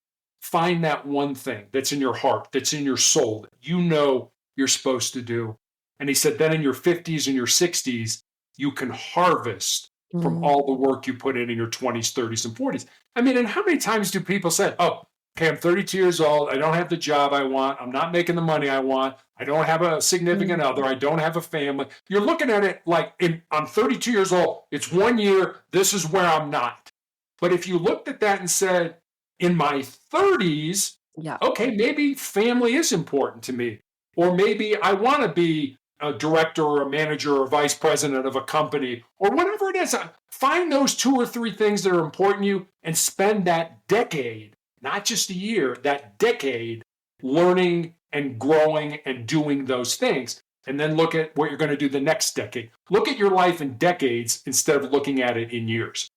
find that one thing that's in your heart, that's in your soul, that you're supposed to do. And he said, then in your 50s and your 60s, you can harvest from all the work you put in your 20s, 30s, and 40s. I mean, and how many times do people say, oh, okay, I'm 32 years old. I don't have the job I want. I'm not making the money I want. I don't have a significant other. I don't have a family. You're looking at it like I'm 32 years old. It's 1 year. This is where I'm not. But if you looked at that and said, in my 30s, okay, maybe family is important to me. Or maybe I want to be a director or a manager or vice president of a company or whatever it is. Find those 2 or 3 things that are important to you and spend that decade, not just a year, that decade learning and growing and doing those things. And then look at what you're going to do the next decade. Look at your life in decades instead of looking at it in years.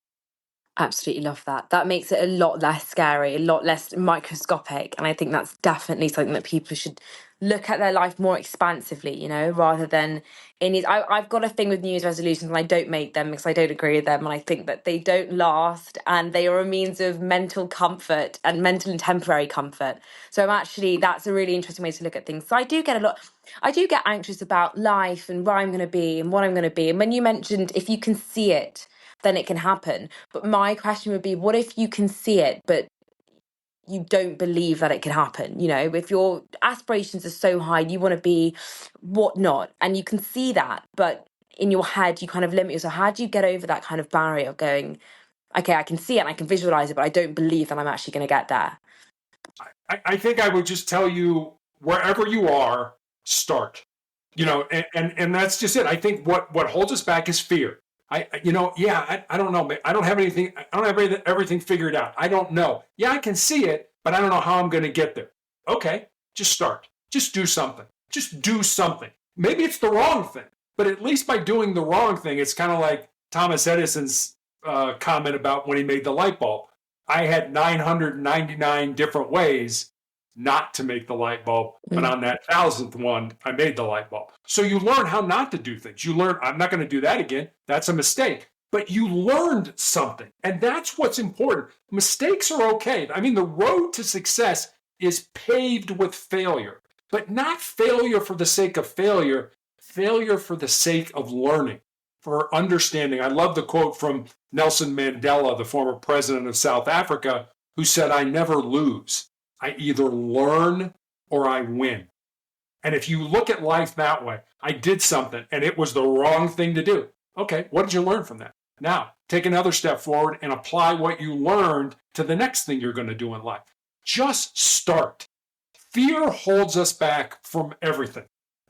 Absolutely love that. That makes it a lot less scary, a lot less microscopic. And I think that's definitely something that people should look at their life more expansively, rather than I've got a thing with New Year's resolutions and I don't make them because I don't agree with them. And I think that they don't last and they are a means of mental comfort and mental and temporary comfort. So that's a really interesting way to look at things. So I do get anxious about life and where I'm going to be and what I'm going to be. And when you mentioned if you can see it, then it can happen. But my question would be, what if you can see it, but you don't believe that it can happen? If your aspirations are so high, you want to be whatnot, and you can see that, but in your head, you kind of limit yourself. How do you get over that kind of barrier of going, okay, I can see it and I can visualize it, but I don't believe that I'm actually going to get there? I think I would just tell you, wherever you are, start. And that's just it. I think what holds us back is fear. I don't know. I don't have anything. I don't have everything figured out. I don't know. Yeah, I can see it, but I don't know how I'm going to get there. Okay, just start. Just do something. Just do something. Maybe it's the wrong thing, but at least by doing the wrong thing, it's kind of like Thomas Edison's comment about when he made the light bulb. I had 999 different ways not to make the light bulb, but on that 1,000th one, I made the light bulb. So you learn how not to do things. You learn, I'm not going to do that again. That's a mistake. But you learned something, and that's what's important. Mistakes are okay. I mean, the road to success is paved with failure, but not failure for the sake of failure for the sake of learning, for understanding. I love the quote from Nelson Mandela, the former president of South Africa, who said, I never lose. I either learn or I win. And if you look at life that way, I did something and it was the wrong thing to do. Okay, what did you learn from that? Now, take another step forward and apply what you learned to the next thing you're going to do in life. Just start. Fear holds us back from everything.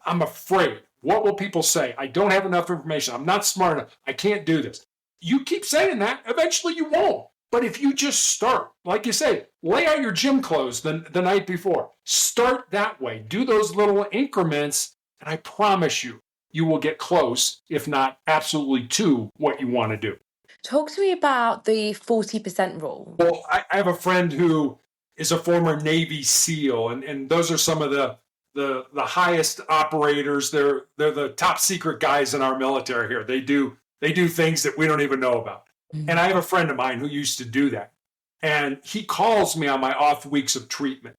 I'm afraid. What will people say? I don't have enough information. I'm not smart enough. I can't do this. You keep saying that, eventually you won't. But if you just start, like you say, lay out your gym clothes the night before. Start that way. Do those little increments, and I promise you, you will get close, if not absolutely to what you want to do. Talk to me about the 40% rule. Well, I have a friend who is a former Navy SEAL, and those are some of the highest operators. They're the top secret guys in our military here. They do things that we don't even know about. And I have a friend of mine who used to do that. And he calls me on my off weeks of treatment.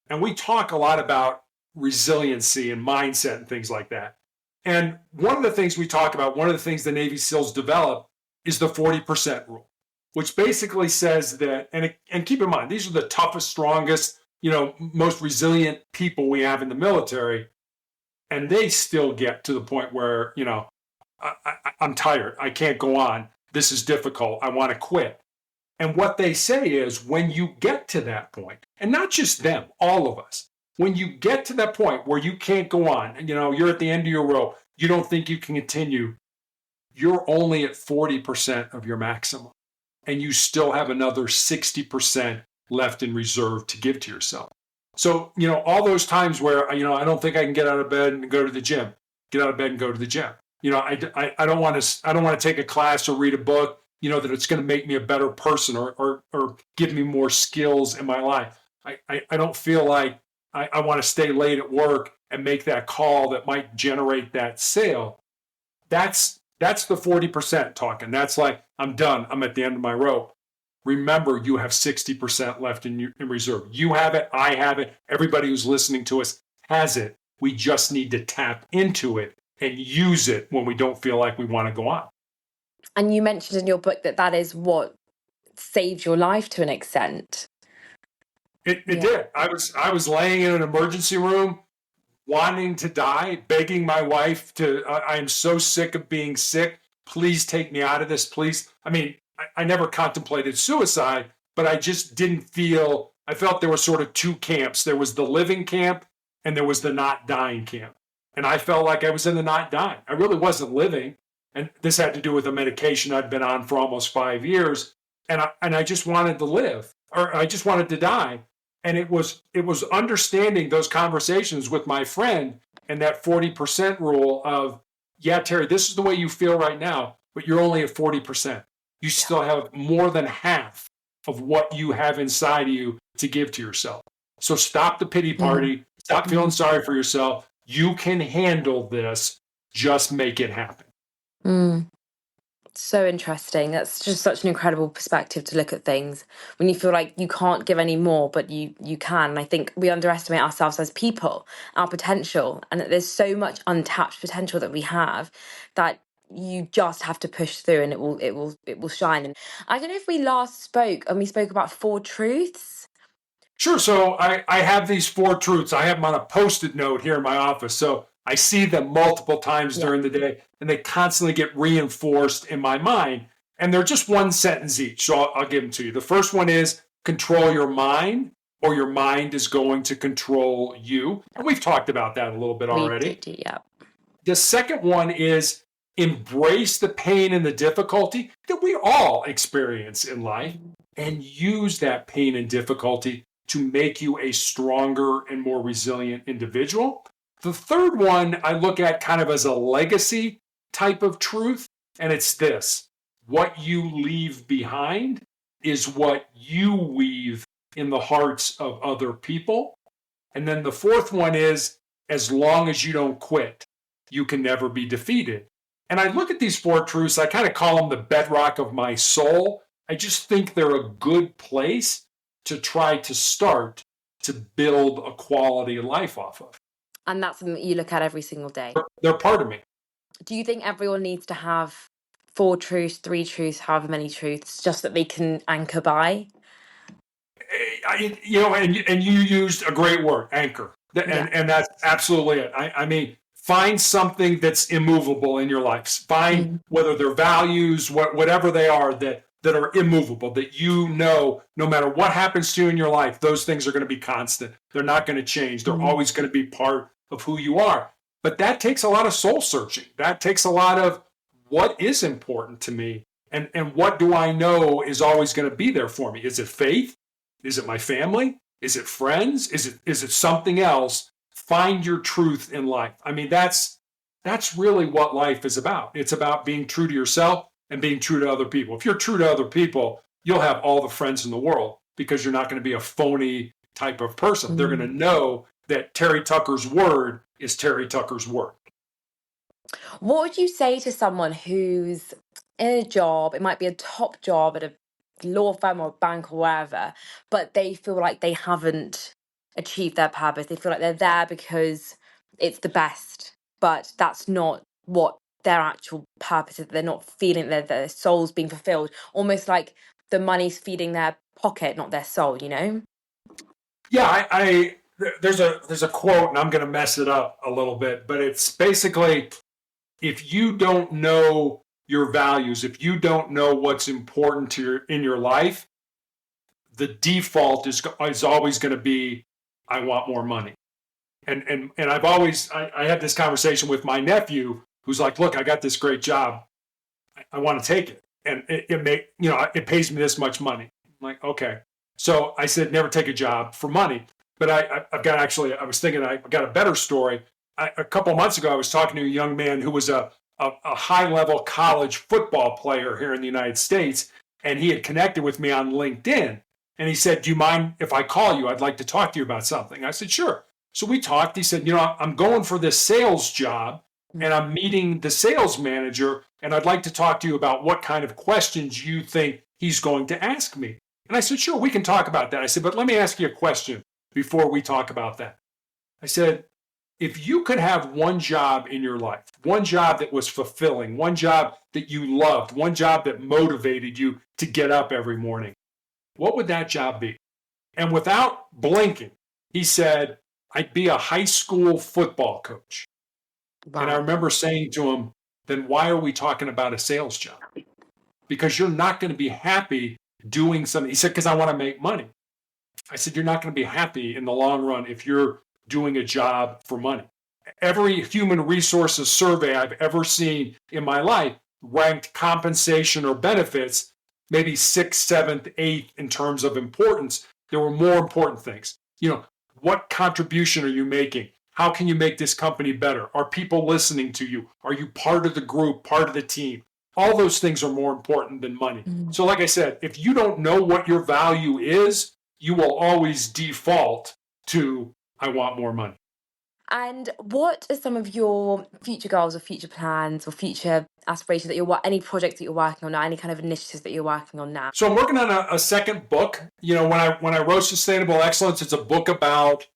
And we talk a lot about resiliency and mindset and things like that. And one of the things we talk about, one of the things the Navy SEALs develop is the 40% rule, which basically says that, and keep in mind, these are the toughest, strongest, most resilient people we have in the military. And they still get to the point where, I'm tired. I can't go on. This is difficult. I want to quit. And what they say is when you get to that point, and not just them, all of us, When you get to that point where you can't go on, and you're at the end of your rope, you don't think you can continue, you're only at 40% of your maximum. And you still have another 60% left in reserve to give to yourself. So, all those times where, I don't think I can get out of bed and go to the gym, get out of bed and go to the gym. I don't want to take a class or read a book, that it's going to make me a better person or give me more skills in my life. I don't feel like I want to stay late at work and make that call that might generate that sale. That's the 40% talking. That's like, I'm done. I'm at the end of my rope. Remember, you have 60% left in reserve. You have it. I have it. Everybody who's listening to us has it. We just need to tap into it and use it when we don't feel like we want to go on. And you mentioned in your book that is what saved your life to an extent. It did. I was laying in an emergency room, wanting to die, begging my wife I am so sick of being sick. Please take me out of this, please. I never contemplated suicide, but I just I felt there were sort of two camps. There was the living camp and there was the not dying camp. And I felt like I was in the not dying. I really wasn't living. And this had to do with a medication I'd been on for almost 5 years. And I just wanted to live, or I just wanted to die. And it was understanding those conversations with my friend and that 40% rule of, yeah, Terry, this is the way you feel right now, but you're only at 40%. You still have more than half of what you have inside of you to give to yourself. So stop the pity party. Stop feeling sorry for yourself. You can handle this. Just make it happen. So interesting. That's just such an incredible perspective to look at things when you feel like you can't give any more, but you can. And I think we underestimate ourselves as people, our potential, and that there's so much untapped potential that we have that you just have to push through and it will shine. And I don't know if we last spoke and we spoke about 4 truths. Sure. So I have these 4 truths. I have them on a Post-it note here in my office. So I see them multiple times during the day, and they constantly get reinforced in my mind. And they're just one sentence each. So I'll give them to you. The first one is control your mind, or your mind is going to control you. And we've talked about that a little bit already. We did, yeah. The second one is embrace the pain and the difficulty that we all experience in life and use that pain and difficulty to make you a stronger and more resilient individual. The third one I look at kind of as a legacy type of truth, and it's this: what you leave behind is what you weave in the hearts of other people. And then the fourth one is, as long as you don't quit, you can never be defeated. And I look at these 4 truths, I kind of call them the bedrock of my soul. I just think they're a good place to try to start to build a quality of life off of. And that's something that you look at every single day. They're part of me. Do you think everyone needs to have 4 truths, 3 truths, however many truths, just that they can anchor by? And you used a great word, anchor. And that's absolutely it. Find something that's immovable in your life. Find whether they're values, whatever they are that are immovable, that no matter what happens to you in your life, those things are going to be constant. They're not going to change. They're always going to be part of who you are. But that takes a lot of soul searching. That takes a lot of what is important to me and what do I know is always going to be there for me? Is it faith? Is it my family? Is it friends? Is it something else? Find your truth in life. That's really what life is about. It's about being true to yourself and being true to other people. If you're true to other people, you'll have all the friends in the world because you're not going to be a phony type of person. They're going to know that Terry Tucker's word is Terry Tucker's word. What would you say to someone who's in a job, it might be a top job at a law firm or a bank or wherever, but they feel like they haven't achieved their purpose? They feel like they're there because it's the best, but that's not what their actual purpose is. They're not feeling their soul's being fulfilled, almost like the money's feeding their pocket, not their soul, Yeah, there's a quote, and I'm going to mess it up a little bit, but it's basically, if you don't know your values, if you don't know what's important in your life, the default is always going to be, I want more money. And I've always, I had this conversation with my nephew who's like, look, I got this great job. I want to take it. And it pays me this much money. I'm like, okay. So I said, never take a job for money. But I was thinking I got a better story. A couple of months ago, I was talking to a young man who was a high-level college football player here in the United States, and he had connected with me on LinkedIn. And he said, do you mind if I call you? I'd like to talk to you about something. I said, sure. So we talked. He said, I'm going for this sales job, and I'm meeting the sales manager, and I'd like to talk to you about what kind of questions you think he's going to ask me. And I said, sure, we can talk about that. I said, but let me ask you a question before we talk about that. I said, if you could have one job in your life, one job that was fulfilling, one job that you loved, one job that motivated you to get up every morning, what would that job be? And without blinking, he said, I'd be a high school football coach. Wow. And I remember saying to him, then why are we talking about a sales job? Because you're not going to be happy doing something. He said, because I want to make money. I said, you're not going to be happy in the long run if you're doing a job for money. Every human resources survey I've ever seen in my life ranked compensation or benefits maybe 6th, 7th, 8th in terms of importance. There were more important things. What contribution are you making? How can you make this company better? Are people listening to you? Are you part of the group, part of the team? All those things are more important than money. Mm-hmm. So like I said, if you don't know what your value is, you will always default to, I want more money. And what are some of your future goals or future plans or future aspirations that any projects that you're working on now, any kind of initiatives that you're working on now? So I'm working on a second book. When I wrote Sustainable Excellence, it's a book about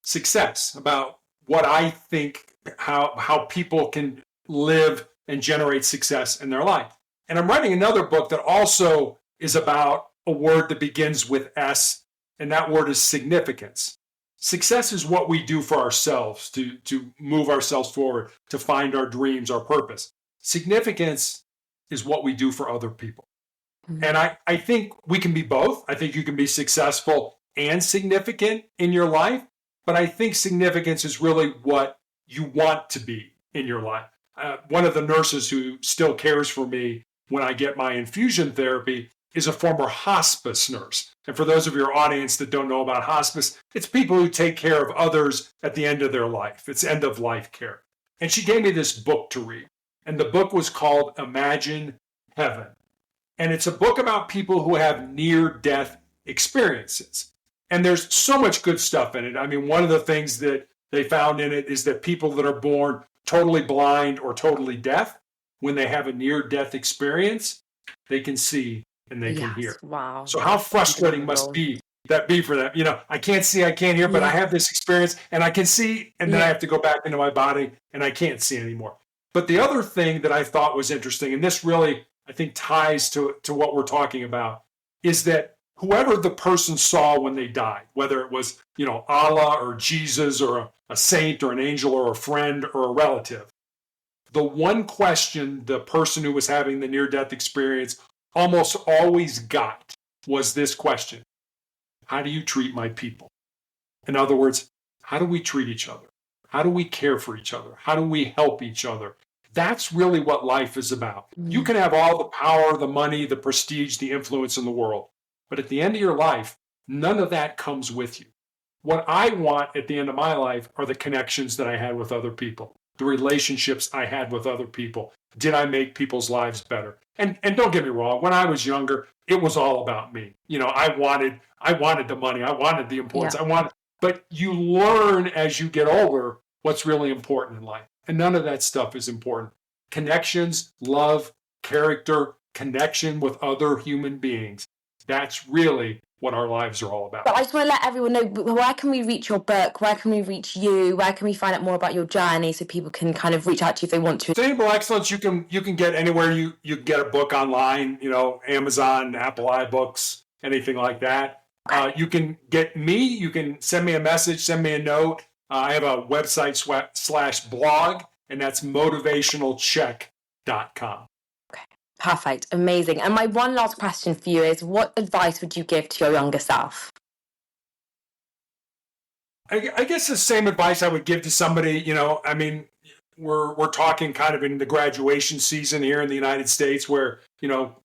success, about what I think, how people can live and generate success in their life. And I'm writing another book that also is about a word that begins with S, and that word is significance. Success is what we do for ourselves to move ourselves forward, to find our dreams, our purpose. Significance is what we do for other people. Mm-hmm. And I think we can be both. I think you can be successful and significant in your life, but I think significance is really what you want to be in your life. One of the nurses who still cares for me when I get my infusion therapy is a former hospice nurse. And for those of your audience that don't know about hospice, it's people who take care of others at the end of their life. It's end of life care. And she gave me this book to read. And the book was called Imagine Heaven. And it's a book about people who have near-death experiences. And there's so much good stuff in it. I mean, one of the things that they found in it is that people that are born totally blind or totally deaf, when they have a near-death experience, they can see and they can hear. Wow. So how frustrating must that be for them? I can't see, I can't hear, but I have this experience and I can see, and then I have to go back into my body and I can't see anymore. But the other thing that I thought was interesting, and this really, I think, ties to what we're talking about, is that whoever the person saw when they died, whether it was, Allah or Jesus or a saint or an angel or a friend or a relative, the one question the person who was having the near-death experience almost always got was this question: how do you treat my people? In other words, how do we treat each other? How do we care for each other? How do we help each other? That's really what life is about. Mm-hmm. You can have all the power, the money, the prestige, the influence in the world, but at the end of your life, none of that comes with you. What I want at the end of my life are the connections that I had with other people, the relationships I had with other people. Did I make people's lives better? And don't get me wrong, when I was younger, it was all about me. I wanted the money, I wanted the importance, but you learn as you get older what's really important in life. And none of that stuff is important. Connections, love, character, connection with other human beings. That's really what our lives are all about. But I just want to let everyone know, where can we reach your book? Where can we reach you? Where can we find out more about your journey so people can kind of reach out to you if they want to? Sustainable Excellence, you can get anywhere you get a book online, Amazon, Apple iBooks, anything like that. You can get me. You can send me a message, send me a note. I have a website /blog, and that's motivationalcheck.com. Perfect. Amazing. And my one last question for you is, what advice would you give to your younger self? I guess the same advice I would give to somebody, I mean, we're talking kind of in the graduation season here in the United States where,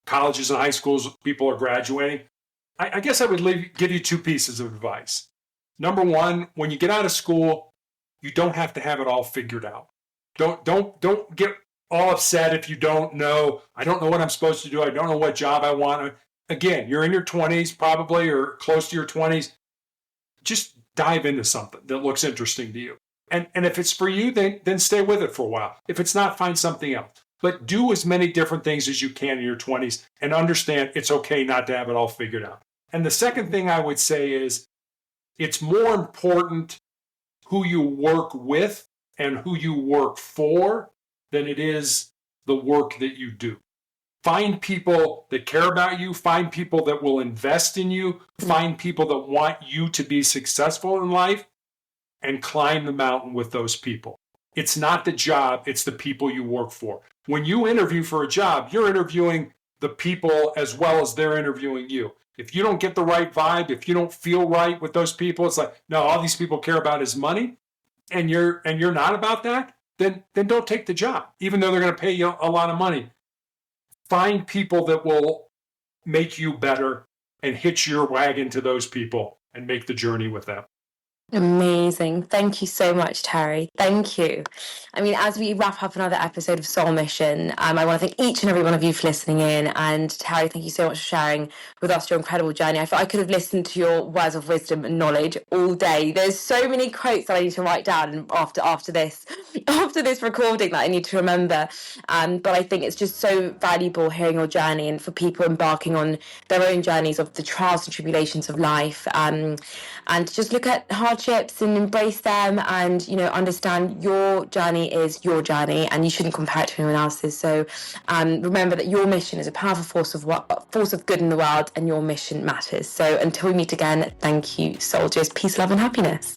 colleges and high schools, people are graduating. I guess I would give you two pieces of advice. Number one, when you get out of school, you don't have to have it all figured out. Don't get all upset if you don't know. I don't know what I'm supposed to do. I don't know what job I want. Again, you're in your 20s probably, or close to your 20s. Just dive into something that looks interesting to you. And if it's for you, then stay with it for a while. If it's not, find something else. But do as many different things as you can in your 20s and understand it's okay not to have it all figured out. And the second thing I would say is it's more important who you work with and who you work for than it is the work that you do. Find people that care about you, find people that will invest in you, find people that want you to be successful in life, and climb the mountain with those people. It's not the job, it's the people you work for. When you interview for a job, you're interviewing the people as well as they're interviewing you. If you don't get the right vibe, if you don't feel right with those people, it's like, no, all these people care about is money, and you're not about that, then don't take the job, even though they're going to pay you a lot of money. Find people that will make you better and hitch your wagon to those people and make the journey with them. Amazing. Thank you so much, Terry. Thank you. I mean, as we wrap up another episode of Soul Mission, I want to thank each and every one of you for listening in. And Terry, thank you so much for sharing with us your incredible journey. I feel I could have listened to your words of wisdom and knowledge all day. There's so many quotes that I need to write down after this recording that I need to remember. But I think it's just so valuable hearing your journey and for people embarking on their own journeys of the trials and tribulations of life. And just look at hardships and embrace them, and understand your journey is your journey and you shouldn't compare it to anyone else's. So remember that your mission is a powerful force of good in the world, and your mission matters. So until we meet again, thank you, soldiers. Peace, love and happiness.